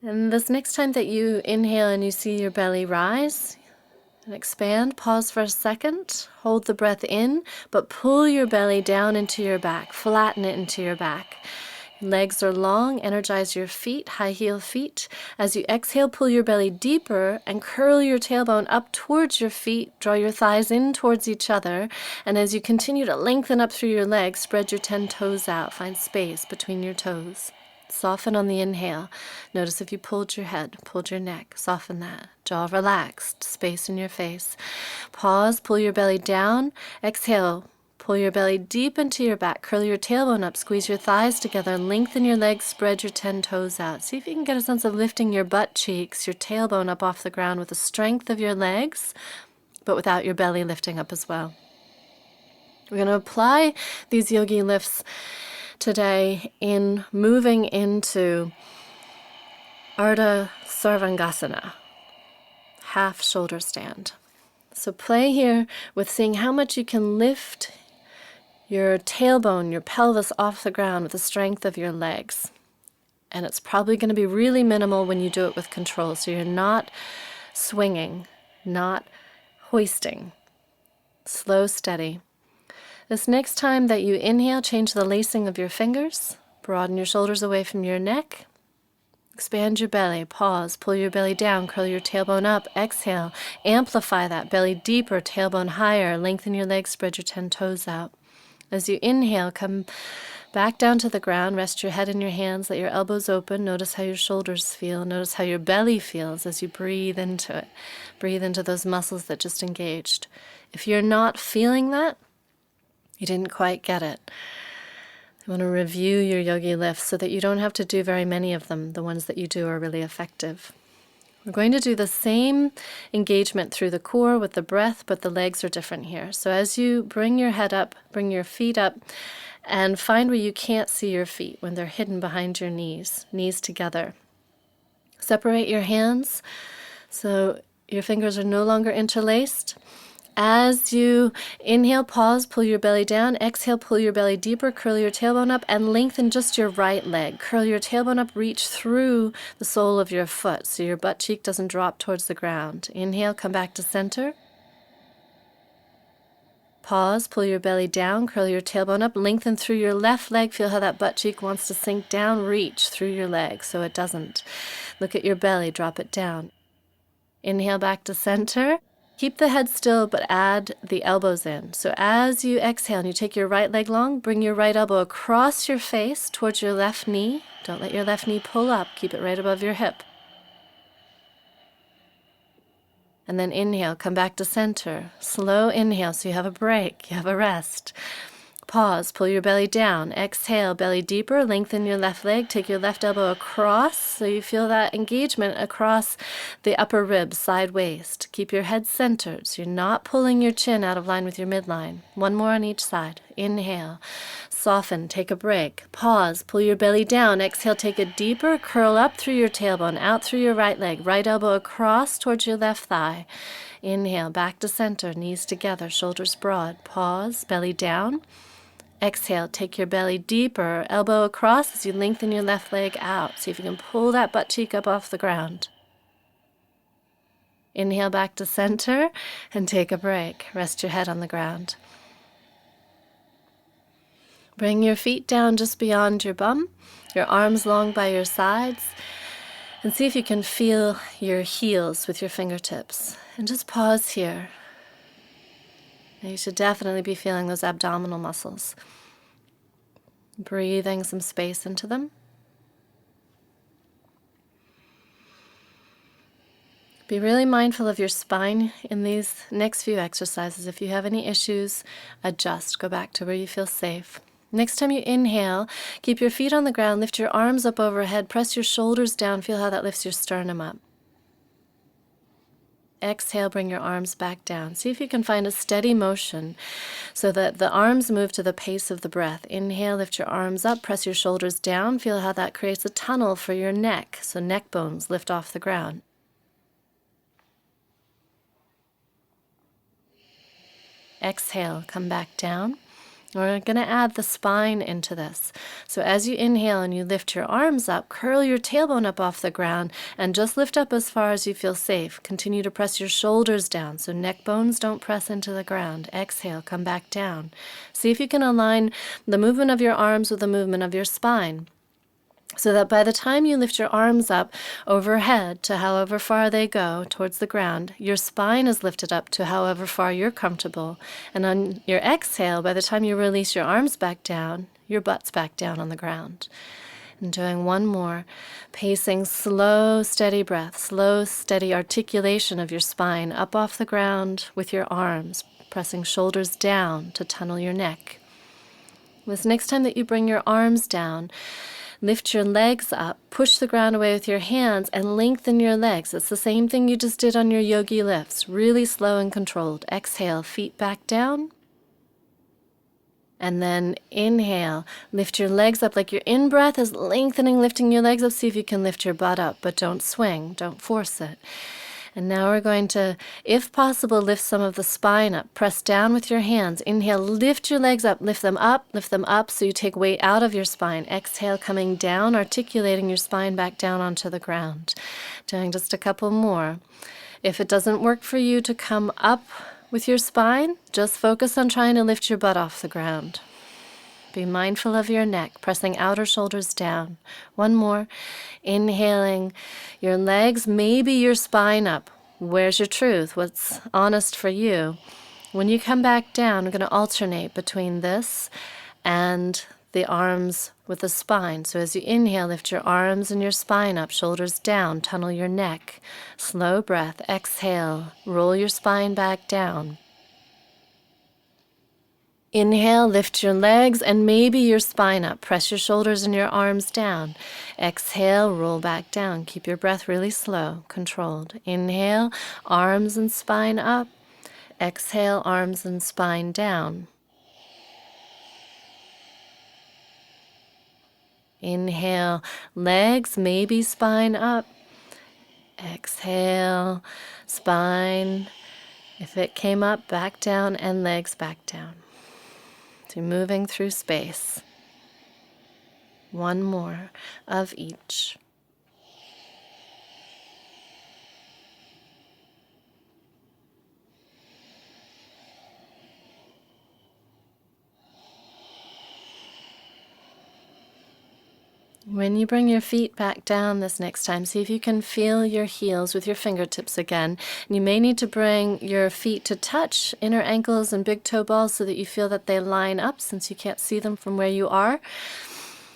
And this next time that you inhale and you see your belly rise and expand, pause for a second, hold the breath in, but pull your belly down into your back, flatten it into your back. Legs are long, energize your feet, high heel feet. As you exhale, pull your belly deeper and curl your tailbone up towards your feet. Draw your thighs in towards each other. And as you continue to lengthen up through your legs, spread your 10 toes out. Find space between your toes. Soften on the inhale. Notice if you pulled your head, pulled your neck, soften that. Jaw relaxed, space in your face. Pause, pull your belly down. Exhale. Pull your belly deep into your back, curl your tailbone up, squeeze your thighs together, lengthen your legs, spread your 10 toes out. See if you can get a sense of lifting your butt cheeks, your tailbone up off the ground with the strength of your legs, but without your belly lifting up as well. We're going to apply these yogi lifts today in moving into Ardha Sarvangasana, half shoulder stand. So play here with seeing how much you can lift your tailbone, your pelvis off the ground with the strength of your legs. And it's probably going to be really minimal when you do it with control. So you're not swinging, not hoisting. Slow, steady. This next time that you inhale, change the lacing of your fingers. Broaden your shoulders away from your neck. Expand your belly. Pause. Pull your belly down. Curl your tailbone up. Exhale. Amplify that. Belly deeper, tailbone higher. Lengthen your legs. Spread your 10 toes out. As you inhale, come back down to the ground. Rest your head in your hands. Let your elbows open. Notice how your shoulders feel. Notice how your belly feels as you breathe into it. Breathe into those muscles that just engaged. If you're not feeling that, you didn't quite get it. You want to review your yogi lifts so that you don't have to do very many of them. The ones that you do are really effective. We're going to do the same engagement through the core with the breath, but the legs are different here. So as you bring your head up, bring your feet up, and find where you can't see your feet when they're hidden behind your knees together. Separate your hands so your fingers are no longer interlaced. As you inhale, pause, pull your belly down. Exhale, pull your belly deeper, curl your tailbone up, and lengthen just your right leg. Curl your tailbone up, reach through the sole of your foot so your butt cheek doesn't drop towards the ground. Inhale, come back to center. Pause, pull your belly down, curl your tailbone up, lengthen through your left leg. Feel how that butt cheek wants to sink down. Reach through your leg so it doesn't. Look at your belly, drop it down. Inhale back to center. Keep the head still, but add the elbows in. So as you exhale and you take your right leg long, bring your right elbow across your face towards your left knee. Don't let your left knee pull up. Keep it right above your hip. And then inhale, come back to center. Slow inhale so you have a break, you have a rest. Pause, pull your belly down. Exhale, belly deeper, lengthen your left leg. Take your left elbow across so you feel that engagement across the upper ribs, side waist. Keep your head centered so you're not pulling your chin out of line with your midline. One more on each side. Inhale, soften, take a break. Pause, pull your belly down. Exhale, take it deeper. Curl up through your tailbone, out through your right leg. Right elbow across towards your left thigh. Inhale, back to center, knees together, shoulders broad. Pause, belly down. Exhale, take your belly deeper, elbow across as you lengthen your left leg out. See if you can pull that butt cheek up off the ground. Inhale back to center and take a break. Rest your head on the ground. Bring your feet down just beyond your bum, your arms long by your sides, and see if you can feel your heels with your fingertips. And just pause here. You should definitely be feeling those abdominal muscles. Breathing some space into them. Be really mindful of your spine in these next few exercises. If you have any issues, adjust. Go back to where you feel safe. Next time you inhale, keep your feet on the ground, lift your arms up overhead, press your shoulders down, feel how that lifts your sternum up. Exhale, bring your arms back down. See if you can find a steady motion so that the arms move to the pace of the breath. Inhale, lift your arms up, press your shoulders down, feel how that creates a tunnel for your neck, so neck bones lift off the ground. Exhale, come back down. We're going to add the spine into this. So as you inhale and you lift your arms up, curl your tailbone up off the ground and just lift up as far as you feel safe. Continue to press your shoulders down so neck bones don't press into the ground. Exhale, come back down. See if you can align the movement of your arms with the movement of your spine, so that by the time you lift your arms up overhead to however far they go towards the ground, your spine is lifted up to however far you're comfortable. And on your exhale, by the time you release your arms back down, your butt's back down on the ground. And doing one more, pacing slow, steady breath, slow, steady articulation of your spine up off the ground with your arms, pressing shoulders down to tunnel your neck. This next time that you bring your arms down, lift your legs up, push the ground away with your hands, and lengthen your legs. It's the same thing you just did on your yogi lifts, really slow and controlled. Exhale, feet back down. And then inhale, lift your legs up like your in-breath is lengthening, lifting your legs up. See if you can lift your butt up, but don't swing, don't force it. And now we're going to, if possible, lift some of the spine up. Press down with your hands. Inhale, lift your legs up, lift them up so you take weight out of your spine. Exhale, coming down, articulating your spine back down onto the ground. Doing just a couple more. If it doesn't work for you to come up with your spine, just focus on trying to lift your butt off the ground. Be mindful of your neck, pressing outer shoulders down. One more. Inhaling your legs, maybe your spine up. Where's your truth? What's honest for you? When you come back down, we're going to alternate between this and the arms with the spine. So as you inhale, lift your arms and your spine up, shoulders down, tunnel your neck. Slow breath. Exhale, roll your spine back down. Inhale, lift your legs and maybe your spine up. Press your shoulders and your arms down. Exhale, roll back down. Keep your breath really slow, controlled. Inhale, arms and spine up. Exhale, arms and spine down. Inhale, legs, maybe spine up. Exhale, spine. If it came up, back down, and legs back down. So moving through space. One more of each. When you bring your feet back down this next time, see if you can feel your heels with your fingertips again. And you may need to bring your feet to touch inner ankles and big toe balls so that you feel that they line up since you can't see them from where you are.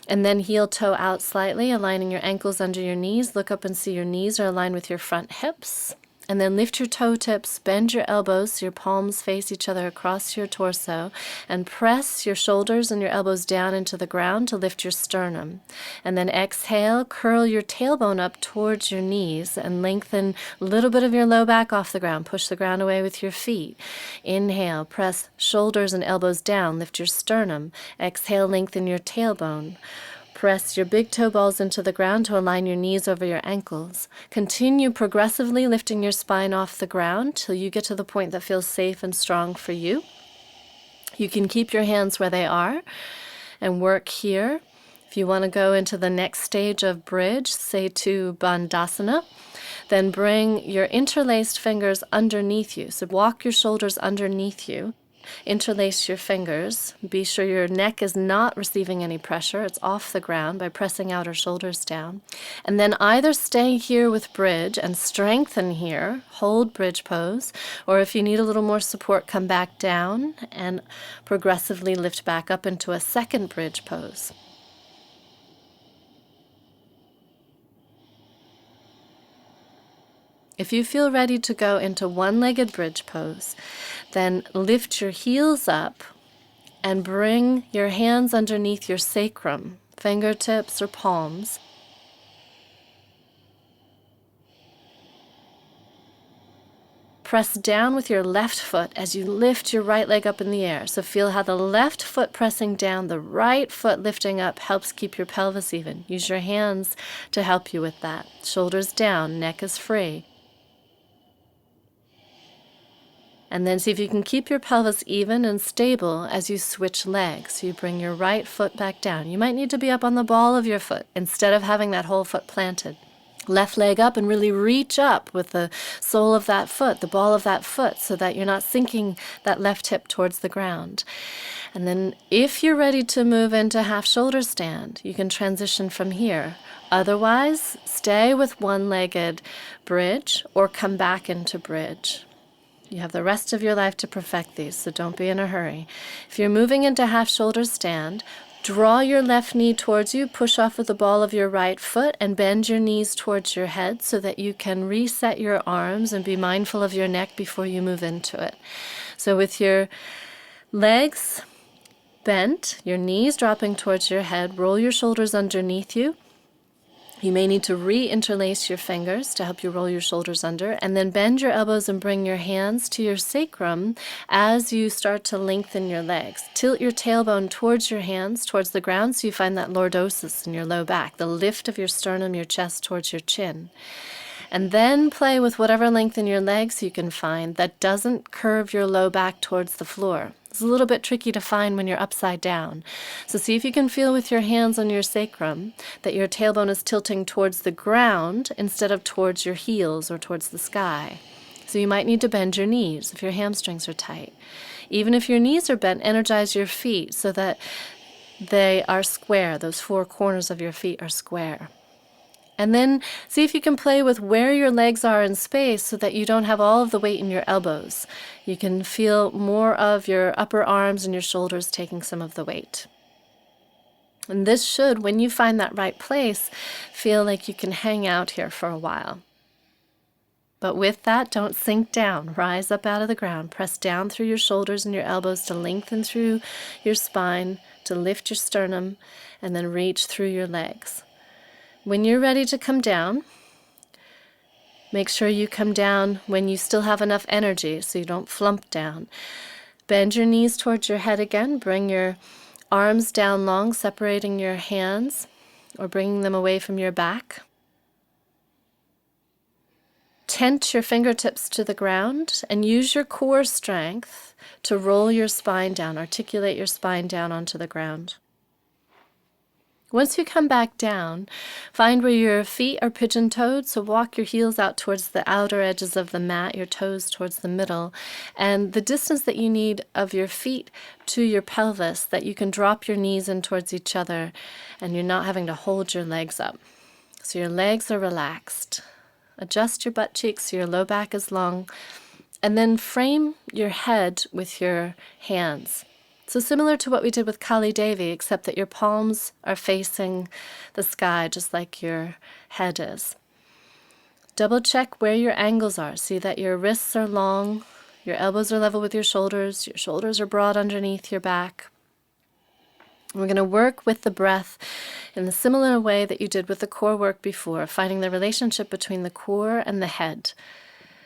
And then heel toe out slightly, aligning your ankles under your knees. Look up and see your knees are aligned with your front hips. And then lift your toe tips, bend your elbows so your palms face each other across your torso, and press your shoulders and your elbows down into the ground to lift your sternum. And then exhale, curl your tailbone up towards your knees and lengthen a little bit of your low back off the ground. Push the ground away with your feet. Inhale, press shoulders and elbows down, lift your sternum. Exhale, lengthen your tailbone. Press your big toe balls into the ground to align your knees over your ankles. Continue progressively lifting your spine off the ground till you get to the point that feels safe and strong for you. You can keep your hands where they are and work here. If you want to go into the next stage of bridge, say to Bandhasana, then bring your interlaced fingers underneath you. So walk your shoulders underneath you. Interlace your fingers. Be sure your neck is not receiving any pressure. It's off the ground by pressing outer shoulders down. And then either stay here with bridge and strengthen here, hold bridge pose, or if you need a little more support, come back down and progressively lift back up into a second bridge pose. If you feel ready to go into one-legged bridge pose, then lift your heels up and bring your hands underneath your sacrum, fingertips or palms. Press down with your left foot as you lift your right leg up in the air. So feel how the left foot pressing down, the right foot lifting up helps keep your pelvis even. Use your hands to help you with that. Shoulders down, neck is free. And then see if you can keep your pelvis even and stable as you switch legs. So you bring your right foot back down. You might need to be up on the ball of your foot instead of having that whole foot planted. Left leg up and really reach up with the sole of that foot, the ball of that foot, so that you're not sinking that left hip towards the ground. And then if you're ready to move into half shoulder stand, you can transition from here. Otherwise, stay with one-legged bridge or come back into bridge. You have the rest of your life to perfect these, so don't be in a hurry. If you're moving into half shoulder stand, draw your left knee towards you, push off with the ball of your right foot, and bend your knees towards your head so that you can reset your arms and be mindful of your neck before you move into it. So with your legs bent, your knees dropping towards your head, roll your shoulders underneath you. You may need to re-interlace your fingers to help you roll your shoulders under, and then bend your elbows and bring your hands to your sacrum as you start to lengthen your legs. Tilt your tailbone towards your hands, towards the ground, so you find that lordosis in your low back, the lift of your sternum, your chest towards your chin. And then play with whatever length in your legs you can find that doesn't curve your low back towards the floor. It's a little bit tricky to find when you're upside down. So see if you can feel with your hands on your sacrum that your tailbone is tilting towards the ground instead of towards your heels or towards the sky. So you might need to bend your knees if your hamstrings are tight. Even if your knees are bent, energize your feet so that they are square. Those four corners of your feet are square. And then see if you can play with where your legs are in space so that you don't have all of the weight in your elbows. You can feel more of your upper arms and your shoulders taking some of the weight. And this should, when you find that right place, feel like you can hang out here for a while. But with that, don't sink down. Rise up out of the ground. Press down through your shoulders and your elbows to lengthen through your spine, to lift your sternum, and then reach through your legs. When you're ready to come down, make sure you come down when you still have enough energy so you don't flump down. Bend your knees towards your head again. Bring your arms down long, separating your hands or bringing them away from your back. Tent your fingertips to the ground and use your core strength to roll your spine down, articulate your spine down onto the ground. Once you come back down, find where your feet are pigeon-toed, so walk your heels out towards the outer edges of the mat, your toes towards the middle, and the distance that you need of your feet to your pelvis, that you can drop your knees in towards each other and you're not having to hold your legs up. So your legs are relaxed. Adjust your butt cheeks so your low back is long, and then frame your head with your hands. So similar to what we did with Kali Devi, except that your palms are facing the sky just like your head is. Double check where your angles are. See that your wrists are long, your elbows are level with your shoulders are broad underneath your back. We're going to work with the breath in the similar way that you did with the core work before, finding the relationship between the core and the head.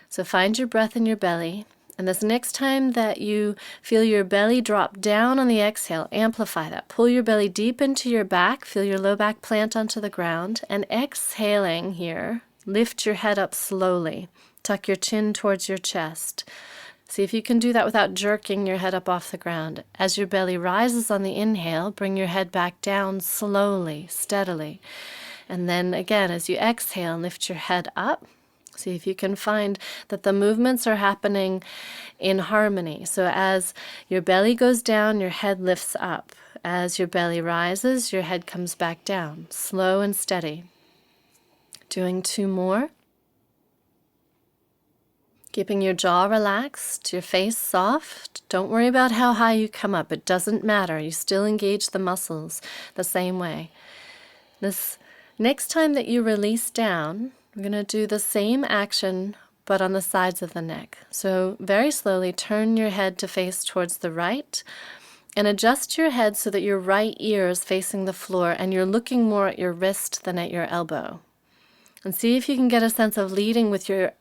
So find your breath in your belly. And this next time that you feel your belly drop down on the exhale, amplify that. Pull your belly deep into your back, feel your low back plant onto the ground, and exhaling here, lift your head up slowly. Tuck your chin towards your chest. See if you can do that without jerking your head up off the ground. As your belly rises on the inhale, bring your head back down slowly, steadily. And then again, as you exhale, lift your head up. See if you can find that the movements are happening in harmony. So as your belly goes down, your head lifts up. As your belly rises, your head comes back down. Slow and steady. Doing 2 more. Keeping your jaw relaxed, your face soft. Don't worry about how high you come up. It doesn't matter. You still engage the muscles the same way. This next time that you release down, We're going to do the same action, but on the sides of the neck. So very slowly turn your head to face towards the right and adjust your head so that your right ear is facing the floor and you're looking more at your wrist than at your elbow. And see if you can get a sense of leading with your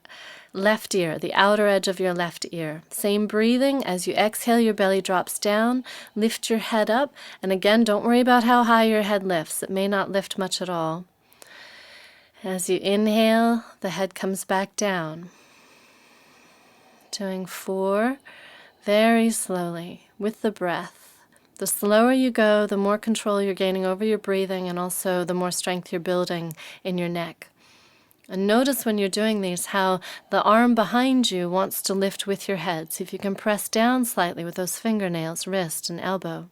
left ear, the outer edge of your left ear. Same breathing. As you exhale, your belly drops down. Lift your head up. And again, don't worry about how high your head lifts. It may not lift much at all. As you inhale, the head comes back down. Doing 4 very slowly with the breath. The slower you go, the more control you're gaining over your breathing and also the more strength you're building in your neck. And notice when you're doing these how the arm behind you wants to lift with your head. See if you can press down slightly with those fingernails, wrist and elbow.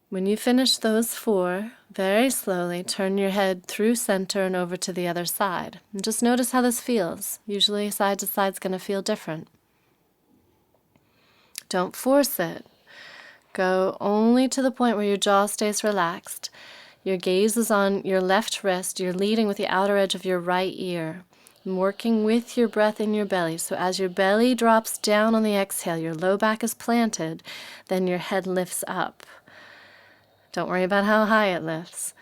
When you finish those 4, very slowly turn your head through center and over to the other side. And just notice how this feels. Usually side to side is going to feel different. Don't force it. Go only to the point where your jaw stays relaxed. Your gaze is on your left wrist. You're leading with the outer edge of your right ear. And working with your breath in your belly. So as your belly drops down on the exhale, your low back is planted, then your head lifts up. Don't worry about how high it lifts.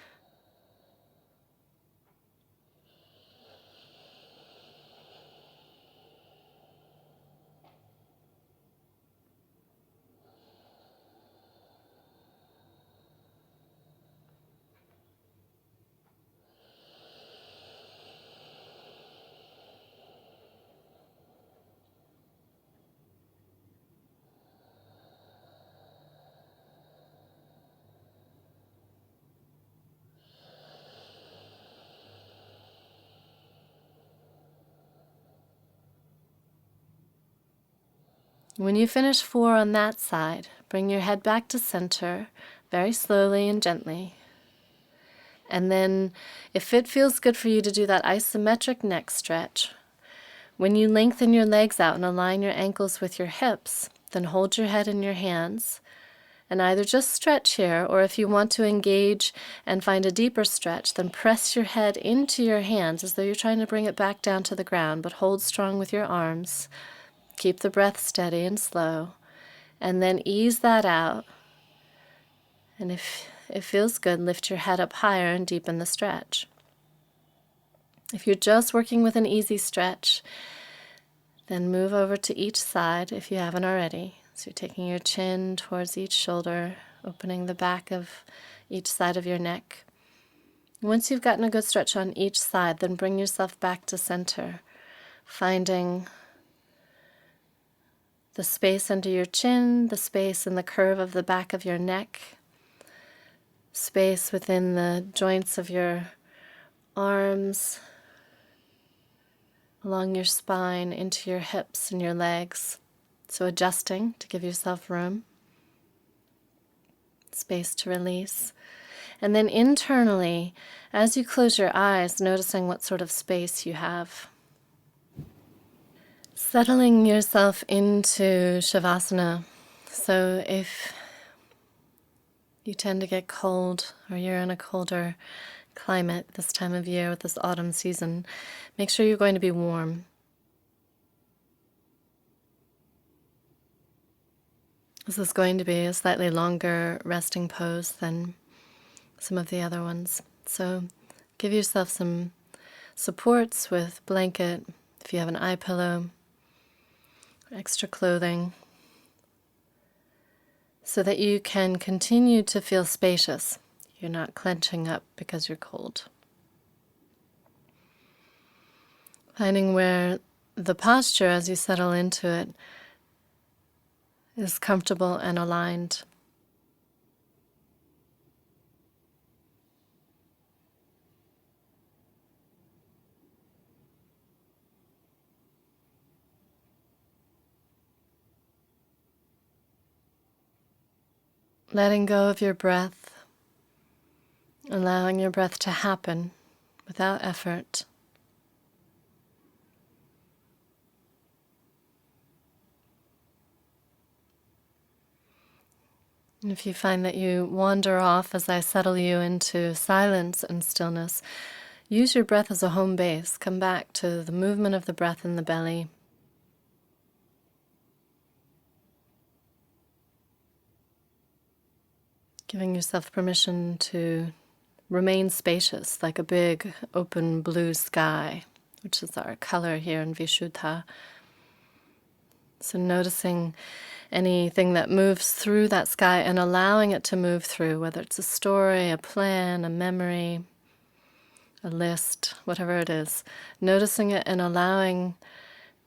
When you finish 4 on that side, bring your head back to center, very slowly and gently. And then, if it feels good for you to do that isometric neck stretch, when you lengthen your legs out and align your ankles with your hips, then hold your head in your hands and either just stretch here, or if you want to engage and find a deeper stretch, then press your head into your hands as though you're trying to bring it back down to the ground, but hold strong with your arms. Keep the breath steady and slow, and then ease that out. And if it feels good, lift your head up higher and deepen the stretch. If you're just working with an easy stretch, then move over to each side if you haven't already. So you're taking your chin towards each shoulder, opening the back of each side of your neck. Once you've gotten a good stretch on each side, then bring yourself back to center, finding the space under your chin, the space in the curve of the back of your neck, space within the joints of your arms, along your spine, into your hips and your legs. So adjusting to give yourself room, space to release. And then internally, as you close your eyes, noticing what sort of space you have. Settling yourself into shavasana. So if you tend to get cold or you're in a colder climate this time of year with this autumn season, make sure you're going to be warm. This is going to be a slightly longer resting pose than some of the other ones. So give yourself some supports with blanket, if you have an eye pillow, extra clothing, so that you can continue to feel spacious. You're not clenching up because you're cold. Finding where the posture, as you settle into it, is comfortable and aligned. Letting go of your breath, allowing your breath to happen without effort. And if you find that you wander off as I settle you into silence and stillness, use your breath as a home base. Come back to the movement of the breath in the belly. Giving yourself permission to remain spacious, like a big open blue sky, which is our color here in Vishuddha. So noticing anything that moves through that sky and allowing it to move through, whether it's a story, a plan, a memory, a list, whatever it is. Noticing it and allowing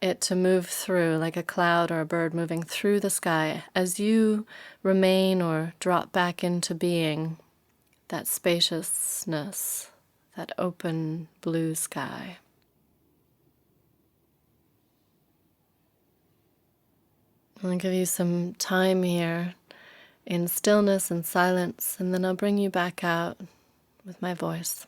it to move through like a cloud or a bird moving through the sky as you remain or drop back into being that spaciousness, that open blue sky. I'll give you some time here in stillness and silence, and then I'll bring you back out with my voice.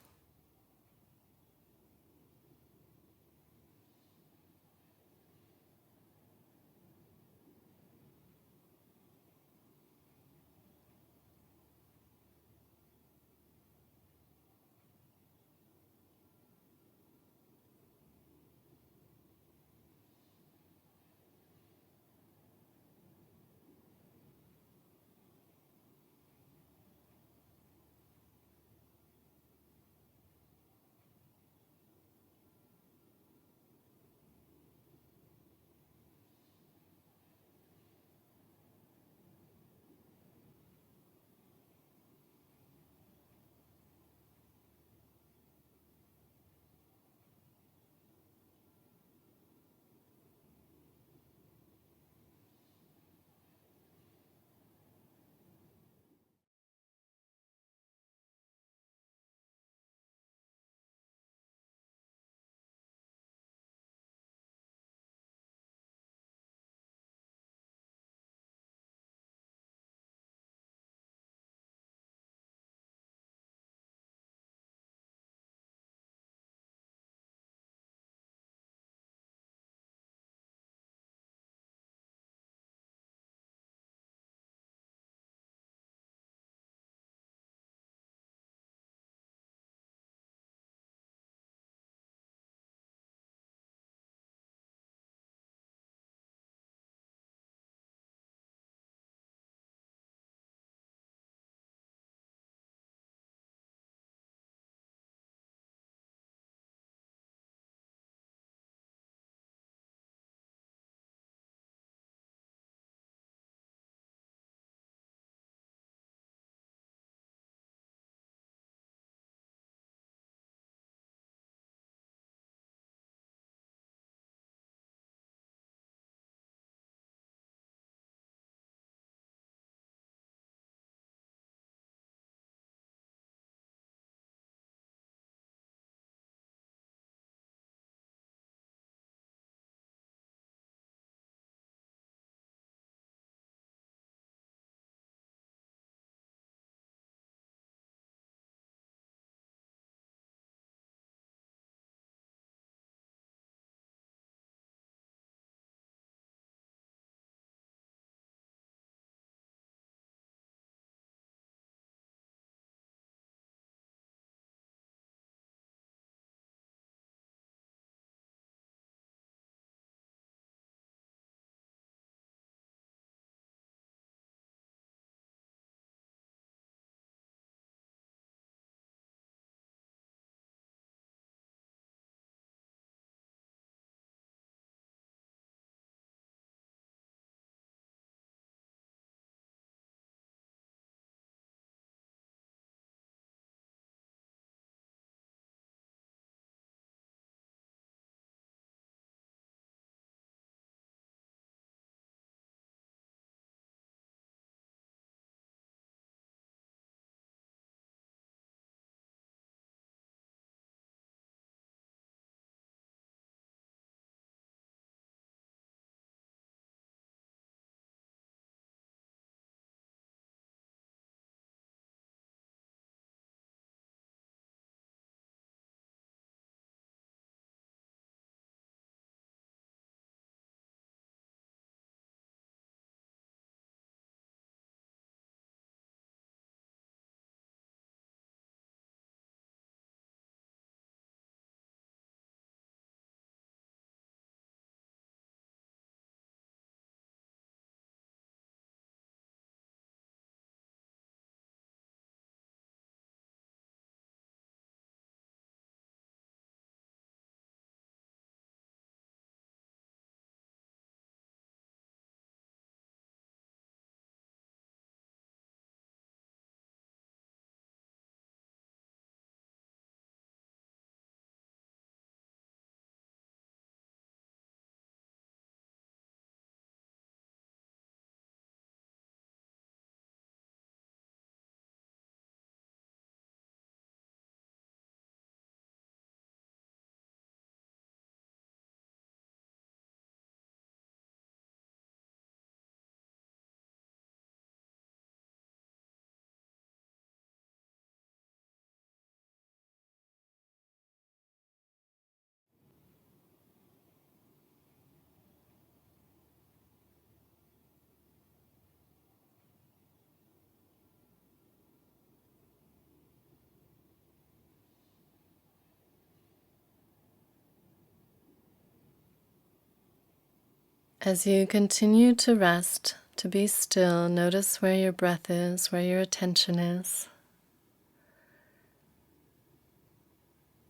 As you continue to rest, to be still, notice where your breath is, where your attention is.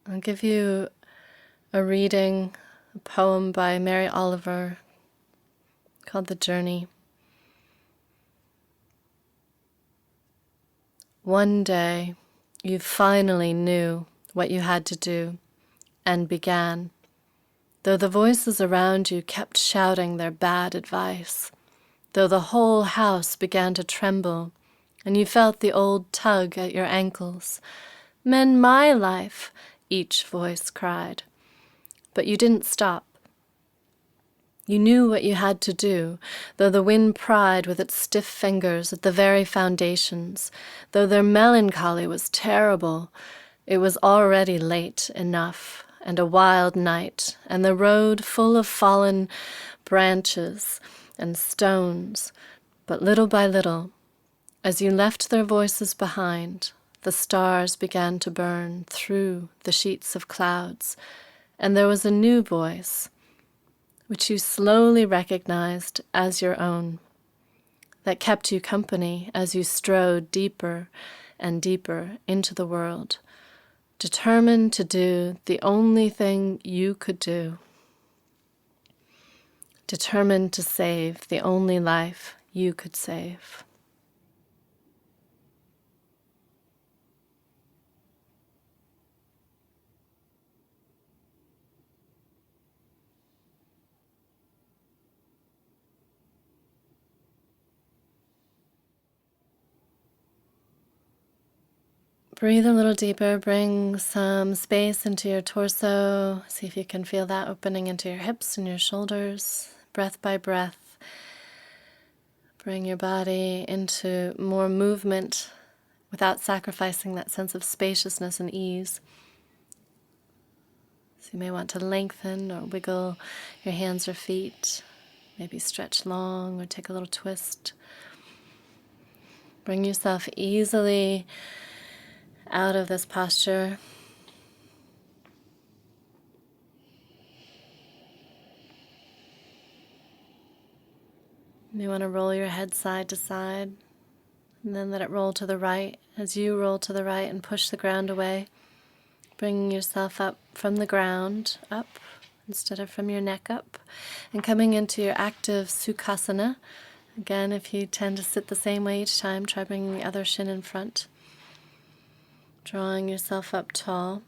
I'll give you a reading, a poem by Mary Oliver called The Journey. One day, you finally knew what you had to do and began, though the voices around you kept shouting their bad advice, though the whole house began to tremble and you felt the old tug at your ankles. "Mend my life," each voice cried. But you didn't stop. You knew what you had to do, though the wind pried with its stiff fingers at the very foundations, though their melancholy was terrible. It was already late enough, and a wild night, and the road full of fallen branches and stones. But little by little, as you left their voices behind, the stars began to burn through the sheets of clouds, and there was a new voice, which you slowly recognized as your own, that kept you company as you strode deeper and deeper into the world, determined to do the only thing you could do, determined to save the only life you could save. Breathe a little deeper, bring some space into your torso. See if you can feel that opening into your hips and your shoulders, breath by breath. Bring your body into more movement without sacrificing that sense of spaciousness and ease. So you may want to lengthen or wiggle your hands or feet, maybe stretch long or take a little twist. Bring yourself easily out of this posture. You may want to roll your head side to side and then let it roll to the right as you roll to the right and push the ground away, bringing yourself up from the ground up instead of from your neck up, and coming into your active sukhasana. Again, if you tend to sit the same way each time, try bringing the other shin in front. Drawing yourself up tall.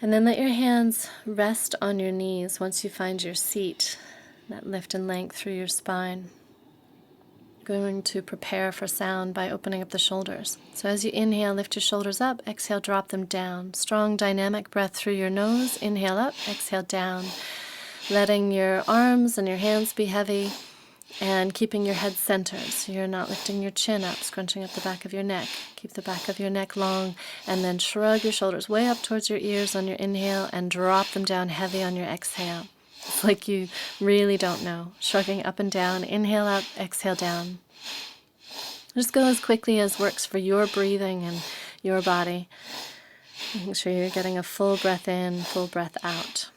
And then let your hands rest on your knees once you find your seat, that lift and length through your spine. Going to prepare for sound by opening up the shoulders. So as you inhale, lift your shoulders up, exhale, drop them down. Strong dynamic breath through your nose, inhale up, exhale down. Letting your arms and your hands be heavy and keeping your head centered, so you're not lifting your chin up, scrunching up the back of your neck. Keep the back of your neck long, and then shrug your shoulders way up towards your ears on your inhale and drop them down heavy on your exhale. It's like you really don't know. Shrugging up and down, inhale up, exhale down. Just go as quickly as works for your breathing and your body. Making sure you're getting a full breath in, full breath out.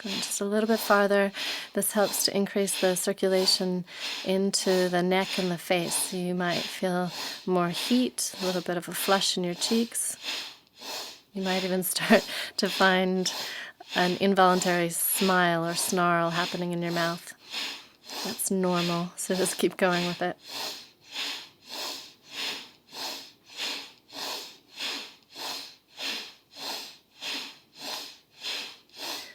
Going just a little bit farther. This helps to increase the circulation into the neck and the face. So you might feel more heat, a little bit of a flush in your cheeks. You might even start to find an involuntary smile or snarl happening in your mouth. That's normal, so just keep going with it.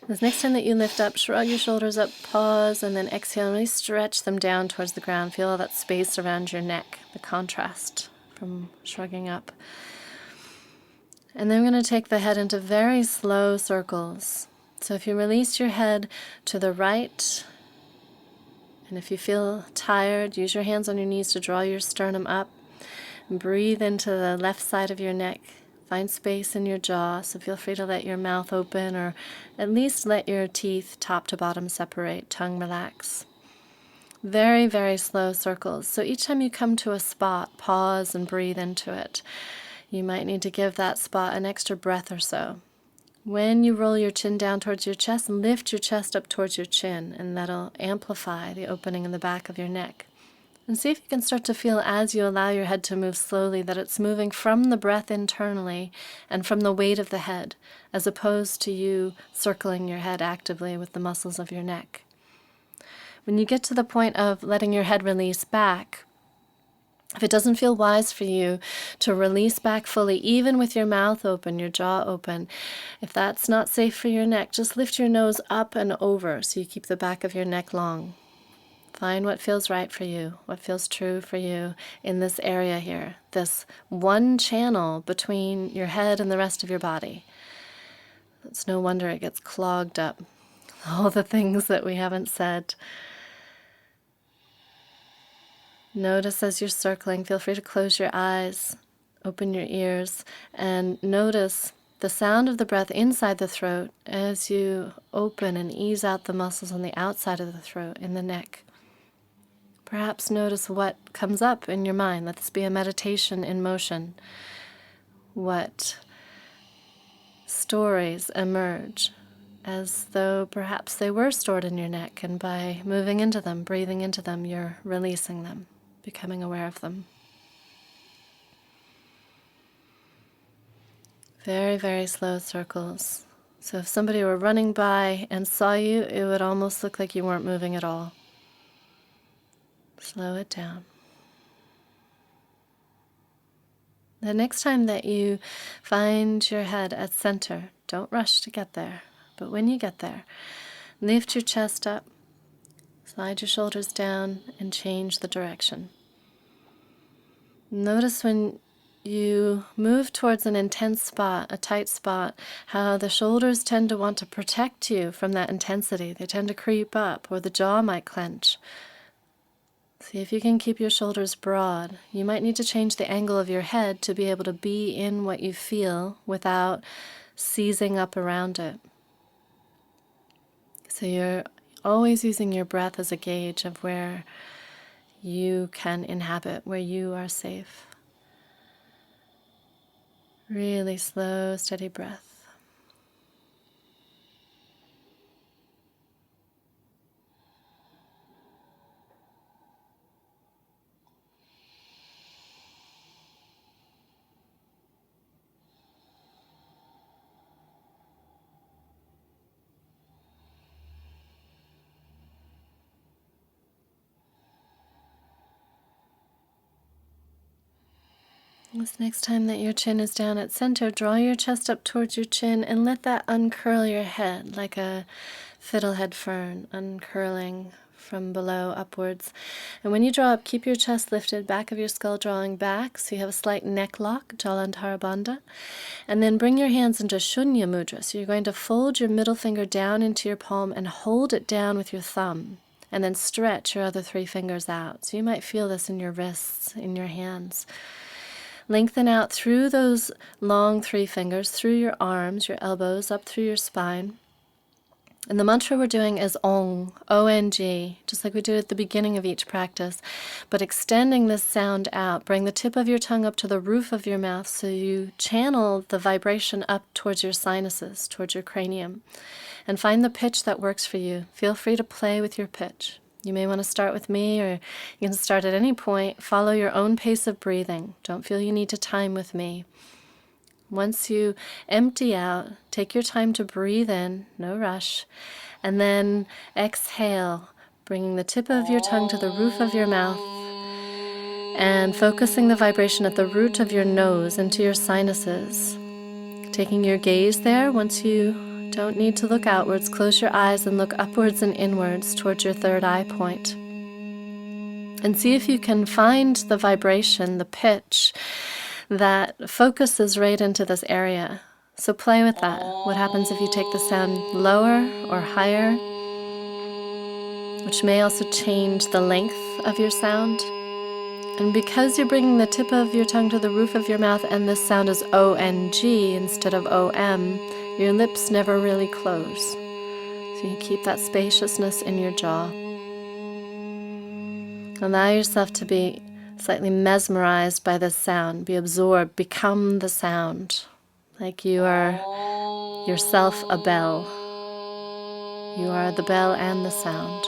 This next time that you lift up, shrug your shoulders up, pause, and then exhale, and really stretch them down towards the ground. Feel all that space around your neck, the contrast from shrugging up. And then we're going to take the head into very slow circles. So if you release your head to the right, and if you feel tired, use your hands on your knees to draw your sternum up. And breathe into the left side of your neck. Find space in your jaw, so feel free to let your mouth open or at least let your teeth top to bottom separate, tongue relax. Very, very slow circles. So each time you come to a spot, pause and breathe into it. You might need to give that spot an extra breath or so. When you roll your chin down towards your chest, lift your chest up towards your chin, and that'll amplify the opening in the back of your neck. And see if you can start to feel, as you allow your head to move slowly, that it's moving from the breath internally and from the weight of the head, as opposed to you circling your head actively with the muscles of your neck. When you get to the point of letting your head release back, if it doesn't feel wise for you to release back fully, even with your mouth open, your jaw open, if that's not safe for your neck, just lift your nose up and over so you keep the back of your neck long. Find what feels right for you, what feels true for you in this area here, this one channel between your head and the rest of your body. It's no wonder it gets clogged up. All the things that we haven't said. Notice as you're circling, feel free to close your eyes, open your ears, and notice the sound of the breath inside the throat as you open and ease out the muscles on the outside of the throat, in the neck. Perhaps notice what comes up in your mind. Let this be a meditation in motion. What stories emerge as though perhaps they were stored in your neck, and by moving into them, breathing into them, you're releasing them, becoming aware of them. Very, very slow circles. So if somebody were running by and saw you, it would almost look like you weren't moving at all. Slow it down. The next time that you find your head at center, don't rush to get there, but when you get there, lift your chest up, slide your shoulders down, and change the direction. Notice when you move towards an intense spot, a tight spot, how the shoulders tend to want to protect you from that intensity. They tend to creep up, or the jaw might clench. See if you can keep your shoulders broad. You might need to change the angle of your head to be able to be in what you feel without seizing up around it. So you're always using your breath as a gauge of where you can inhabit, where you are safe. Really slow, steady breath. This next time that your chin is down at center, draw your chest up towards your chin and let that uncurl your head like a fiddlehead fern, uncurling from below upwards. And when you draw up, keep your chest lifted, back of your skull drawing back, so you have a slight neck lock, Jalandhara Bandha. And then bring your hands into Shunya Mudra. So you're going to fold your middle finger down into your palm and hold it down with your thumb. And then stretch your other 3 fingers out. So you might feel this in your wrists, in your hands. Lengthen out through those long 3 fingers, through your arms, your elbows, up through your spine. And the mantra we're doing is Ong, O-N-G, just like we do at the beginning of each practice. But extending this sound out, bring the tip of your tongue up to the roof of your mouth so you channel the vibration up towards your sinuses, towards your cranium. And find the pitch that works for you. Feel free to play with your pitch. You may want to start with me, or you can start at any point. Follow your own pace of breathing. Don't feel you need to time with me. Once you empty out, take your time to breathe in, no rush, and then exhale, bringing the tip of your tongue to the roof of your mouth and focusing the vibration at the root of your nose into your sinuses. Taking your gaze there. Once you don't need to look outwards, close your eyes and look upwards and inwards towards your 3rd eye point. And see if you can find the vibration, the pitch, that focuses right into this area. So play with that. What happens if you take the sound lower or higher, which may also change the length of your sound. And because you're bringing the tip of your tongue to the roof of your mouth and this sound is O-N-G instead of O-M, your lips never really close. So you keep that spaciousness in your jaw. Allow yourself to be slightly mesmerized by this sound. Be absorbed. Become the sound. Like you are yourself a bell. You are the bell and the sound.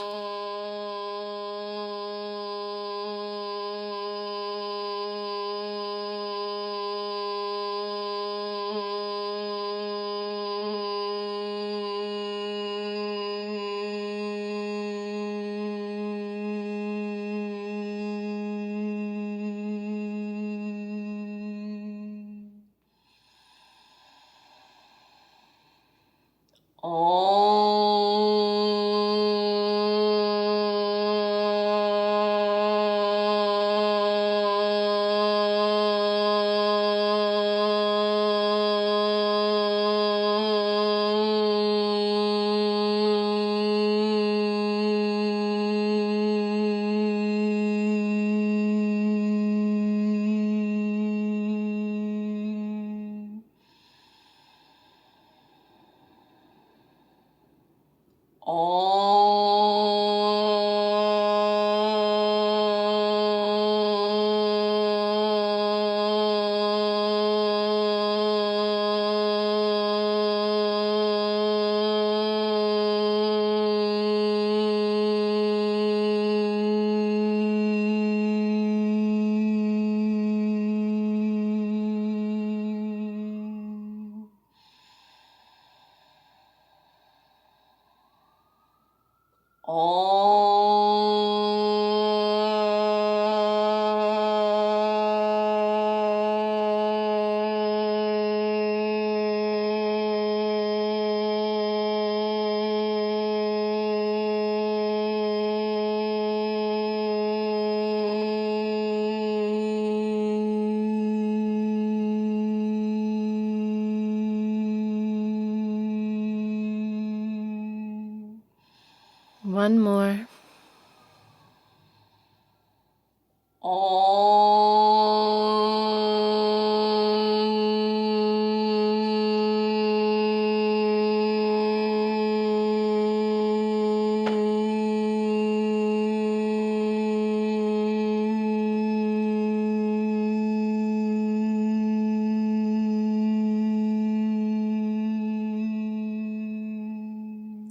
One more.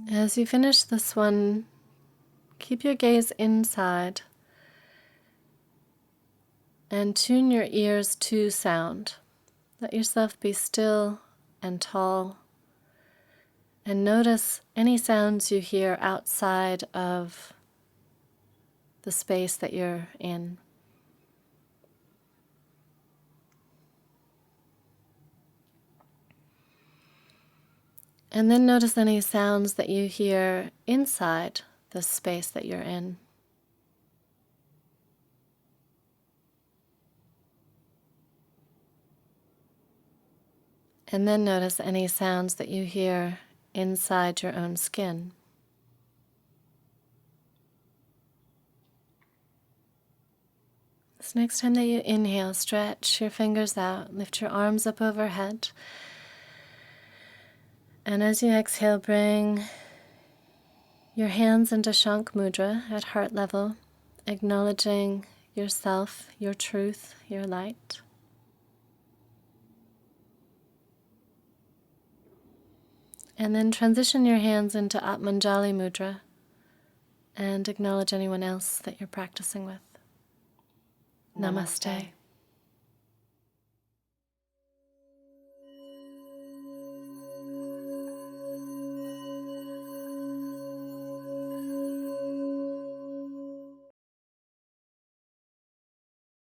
As you finish this one, keep your gaze inside and tune your ears to sound. Let yourself be still and tall, and notice any sounds you hear outside of the space that you're in. And then notice any sounds that you hear inside the space that you're in. And then notice any sounds that you hear inside your own skin. So next time that you inhale, stretch your fingers out, lift your arms up overhead. And as you exhale, bring your hands into Shank Mudra at heart level, acknowledging yourself, your truth, your light. And then transition your hands into Atmanjali Mudra and acknowledge anyone else that you're practicing with. Namaste.